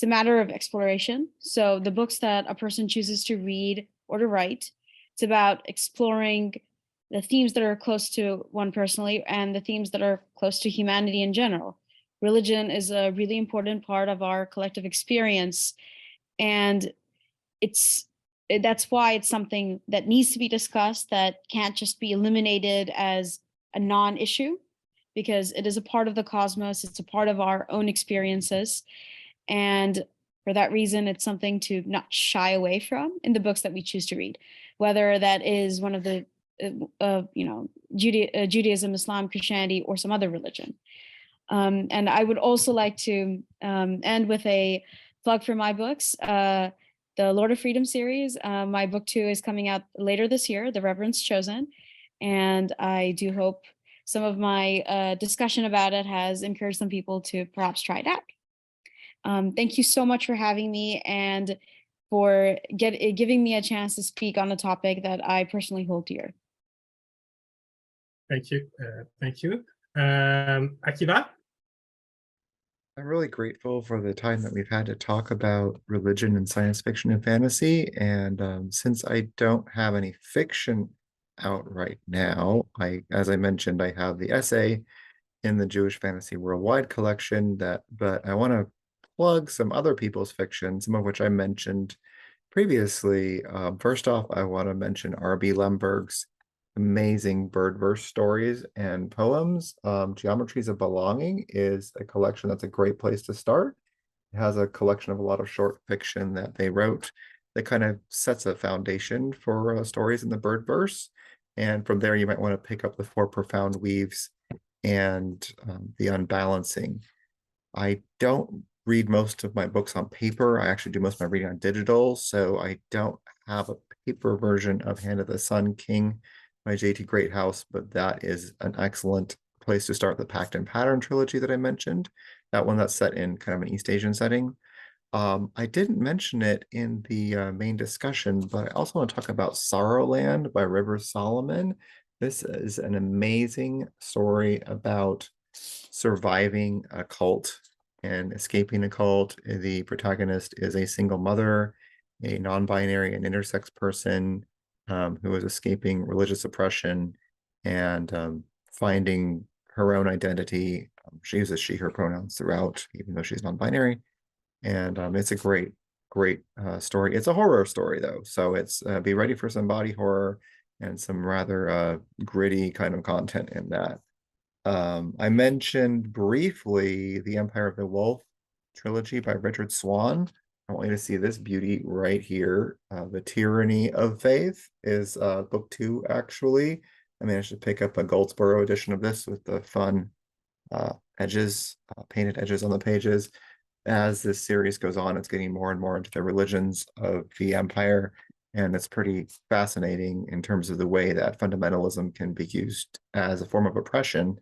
matter of exploration. So the books that a person chooses to read or to write, it's about exploring the themes that are close to one personally and the themes that are close to humanity in general. Religion is a really important part of our collective experience, and that's why it's something that needs to be discussed, that can't just be eliminated as a non-issue, because it is a part of the cosmos, it's a part of our own experiences. And for that reason, it's something to not shy away from in the books that we choose to read, whether that is one of the, Judaism, Islam, Christianity, or some other religion. And I would also like to end with a plug for my books. The Lord of Freedom series, my book 2 is coming out later this year, The Reverence Chosen. And I do hope some of my discussion about it has encouraged some people to perhaps try it out. Thank you so much for having me and for giving me a chance to speak on a topic that I personally hold dear. Thank you. Thank you. Akiva? I'm really grateful for the time that we've had to talk about religion and science fiction and fantasy. And since I don't have any fiction out right now, as I mentioned, I have the essay in the Jewish Fantasy Worldwide collection but I want to plug some other people's fiction, some of which I mentioned previously. First off, I want to mention R.B. Lemberg's amazing birdverse stories and poems. Geometries of Belonging is a collection that's a great place to start. It has a collection of a lot of short fiction that they wrote that kind of sets a foundation for stories in the birdverse. And from there, you might want to pick up the Four Profound Weaves and the Unbalancing. I don't read most of my books on paper. I actually do most of my reading on digital, so I don't have a paper version of Hand of the Sun King by J.T. Greathouse, but that is an excellent place to start the Pact and Pattern trilogy that I mentioned, that one that's set in kind of an East Asian setting. I didn't mention it in the main discussion, but I also want to talk about Sorrowland by Rivers Solomon. This is an amazing story about surviving a cult and escaping a cult. The protagonist is a single mother, a non-binary and intersex person who is escaping religious oppression and finding her own identity. She uses she, her pronouns throughout, even though she's non-binary. And it's a great story. It's a horror story though, so it's be ready for some body horror and some rather gritty kind of content in that. I mentioned briefly The Empire of the Wolf trilogy by Richard Swan. I want you to see this beauty right here. The Tyranny of Faith is book 2, actually. I managed to pick up a Goldsboro edition of this with the fun edges, painted edges on the pages. As this series goes on, it's getting more and more into the religions of the empire, and it's pretty fascinating in terms of the way that fundamentalism can be used as a form of oppression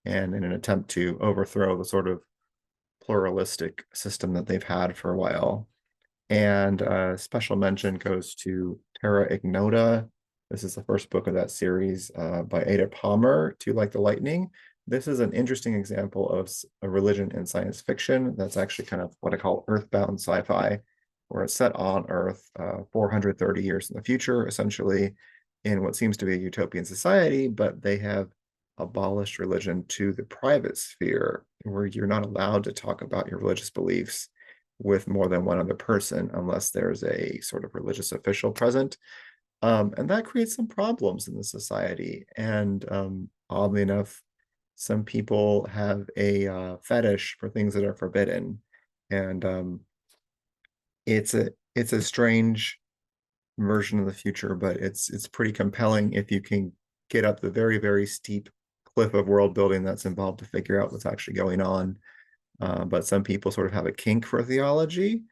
and in an attempt to overthrow the sort of pluralistic system that they've had for a while. And special mention goes to Terra Ignota. This is the first book of that series by Ada Palmer, To Like the Lightning. This is an interesting example of a religion in science fiction that's actually kind of what I call earthbound sci-fi, where it's set on Earth 430 years in the future, essentially in what seems to be a utopian society, but they have abolished religion to the private sphere, where you're not allowed to talk about your religious beliefs with more than one other person unless there's a sort of religious official present. And that creates some problems in the society. And oddly enough, some people have a fetish for things that are forbidden. And it's a strange version of the future, but it's pretty compelling if you can get up the very, very steep cliff of world building that's involved to figure out what's actually going on. But some people sort of have a kink for theology,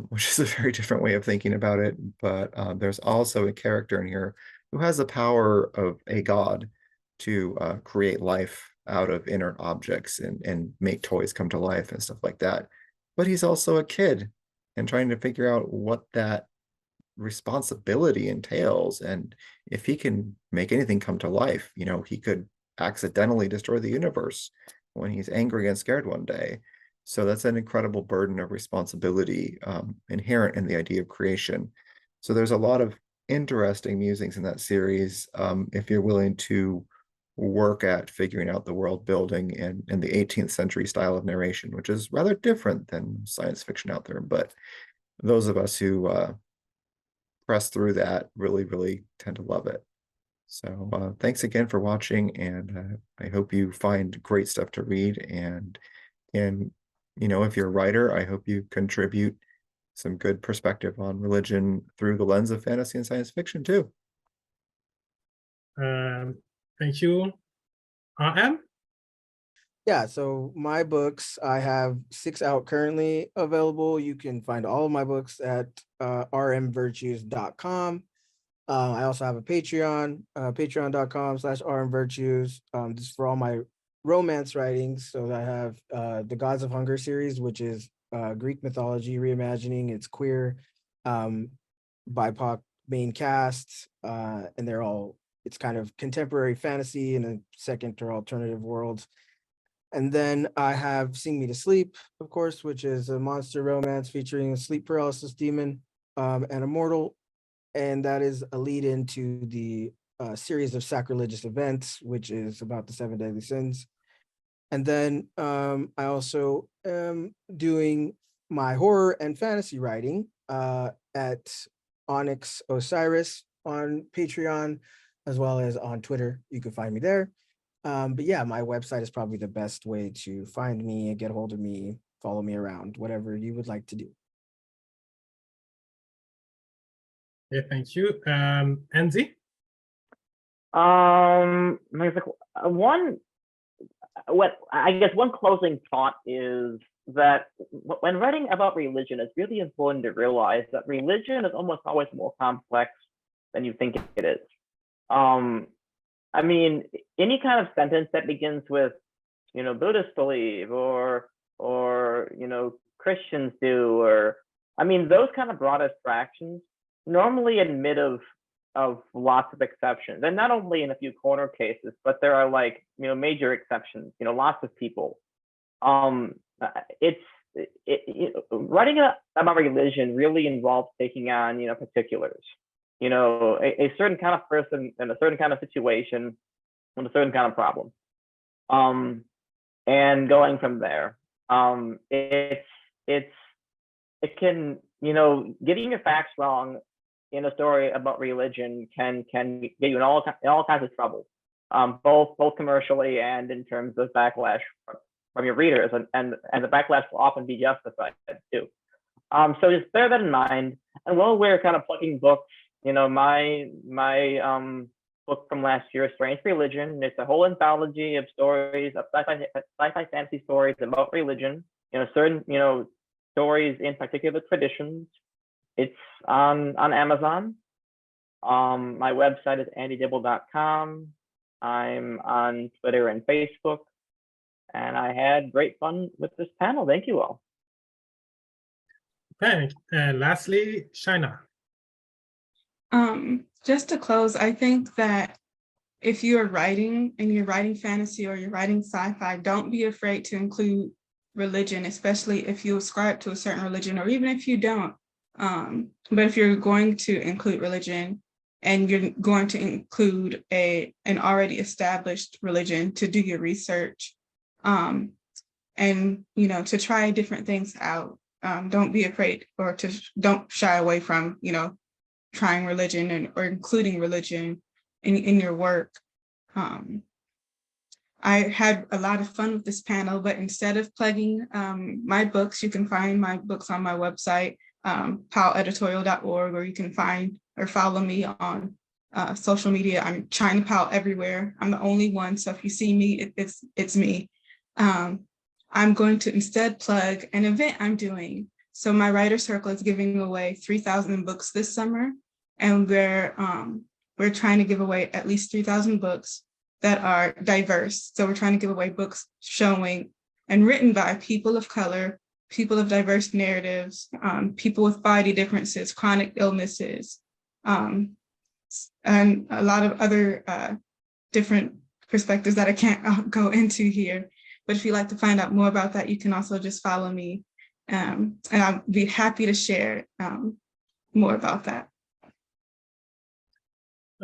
which is a very different way of thinking about it. But there's also a character in here who has the power of a god to create life out of inert objects and make toys come to life and stuff like that. But he's also a kid and trying to figure out what that responsibility entails. And if he can make anything come to life, he could accidentally destroy the universe when he's angry and scared one day. So that's an incredible burden of responsibility inherent in the idea of creation. So there's a lot of interesting musings in that series if you're willing to work at figuring out the world building in the 18th century style of narration, which is rather different than science fiction out there. But those of us who press through that really, really tend to love it. So thanks again for watching, and I hope you find great stuff to read. And if you're a writer, I hope you contribute some good perspective on religion through the lens of fantasy and science fiction too. Thank you. RM? Yeah, so my books, I have 6 out currently available. You can find all of my books at rmvirtues.com. I also have a Patreon, patreon.com/rmvirtues. This is for all my romance writings. So I have the Gods of Hunger series, which is Greek mythology reimagining. It's queer, BIPOC main cast, and they're all it's kind of contemporary fantasy in a second or alternative world. And then I have Sing Me to Sleep, of course, which is a monster romance featuring a sleep paralysis demon and a mortal. And that is a lead into the series of sacrilegious events, which is about the 7 deadly sins. And then I also am doing my horror and fantasy writing at Onyx Osiris on Patreon, as well as on Twitter. You can find me there. But yeah, my website is probably the best way to find me and get a hold of me, follow me around, whatever you would like to do. Yeah, thank you. Andy? One closing thought is that when writing about religion, it's really important to realize that religion is almost always more complex than you think it is. I mean, any kind of sentence that begins with, Buddhists believe, or Christians do, or, I mean, those kind of broad abstractions normally admit of lots of exceptions, and not only in a few corner cases, but there are major exceptions. Lots of people. Writing about religion really involves taking on particulars. A certain kind of person in a certain kind of situation with a certain kind of problem, and going from there. It can, getting your facts wrong in a story about religion can get you in all kinds of trouble, both commercially and in terms of backlash from your readers, and the backlash will often be justified too. So just bear that in mind. And while we're kind of plugging books, my book from last year, Strange Religion, it's a whole anthology of stories, of sci-fi fantasy stories about religion, certain stories in particular traditions. It's on Amazon. My website is andydibble.com. I'm on Twitter and Facebook, and I had great fun with this panel. Thank you all. Thanks. And lastly, Chyina. Just to close, I think that if you're writing and you're writing fantasy or you're writing sci-fi, don't be afraid to include religion, especially if you ascribe to a certain religion, or even if you don't. But if you're going to include religion and you're going to include an already established religion, to do your research, and to try different things out. Don't be afraid, or don't shy away from trying religion or including religion in your work. I had a lot of fun with this panel, but instead of plugging my books, you can find my books on my website, powelleditorial.org, or you can find or follow me on social media. I'm Chyina Powell everywhere. I'm the only one, so if you see me, it's me. I'm going to instead plug an event I'm doing. So my writer circle is giving away 3,000 books this summer, and we're trying to give away at least 3,000 books that are diverse. So we're trying to give away books showing and written by people of color, people of diverse narratives, people with body differences, chronic illnesses, and a lot of other different perspectives that I can't go into here. But if you'd like to find out more about that, you can also just follow me, and I'll be happy to share more about that.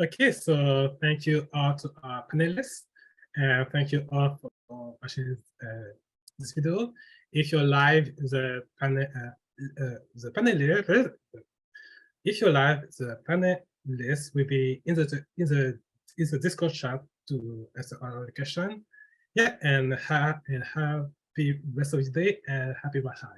Okay, so thank you all to our panelists, and thank you all for watching this video. If you're live, the panelists will be in the Discord chat to answer our question. Yeah, and happy rest of the day and happy Wi-Fi.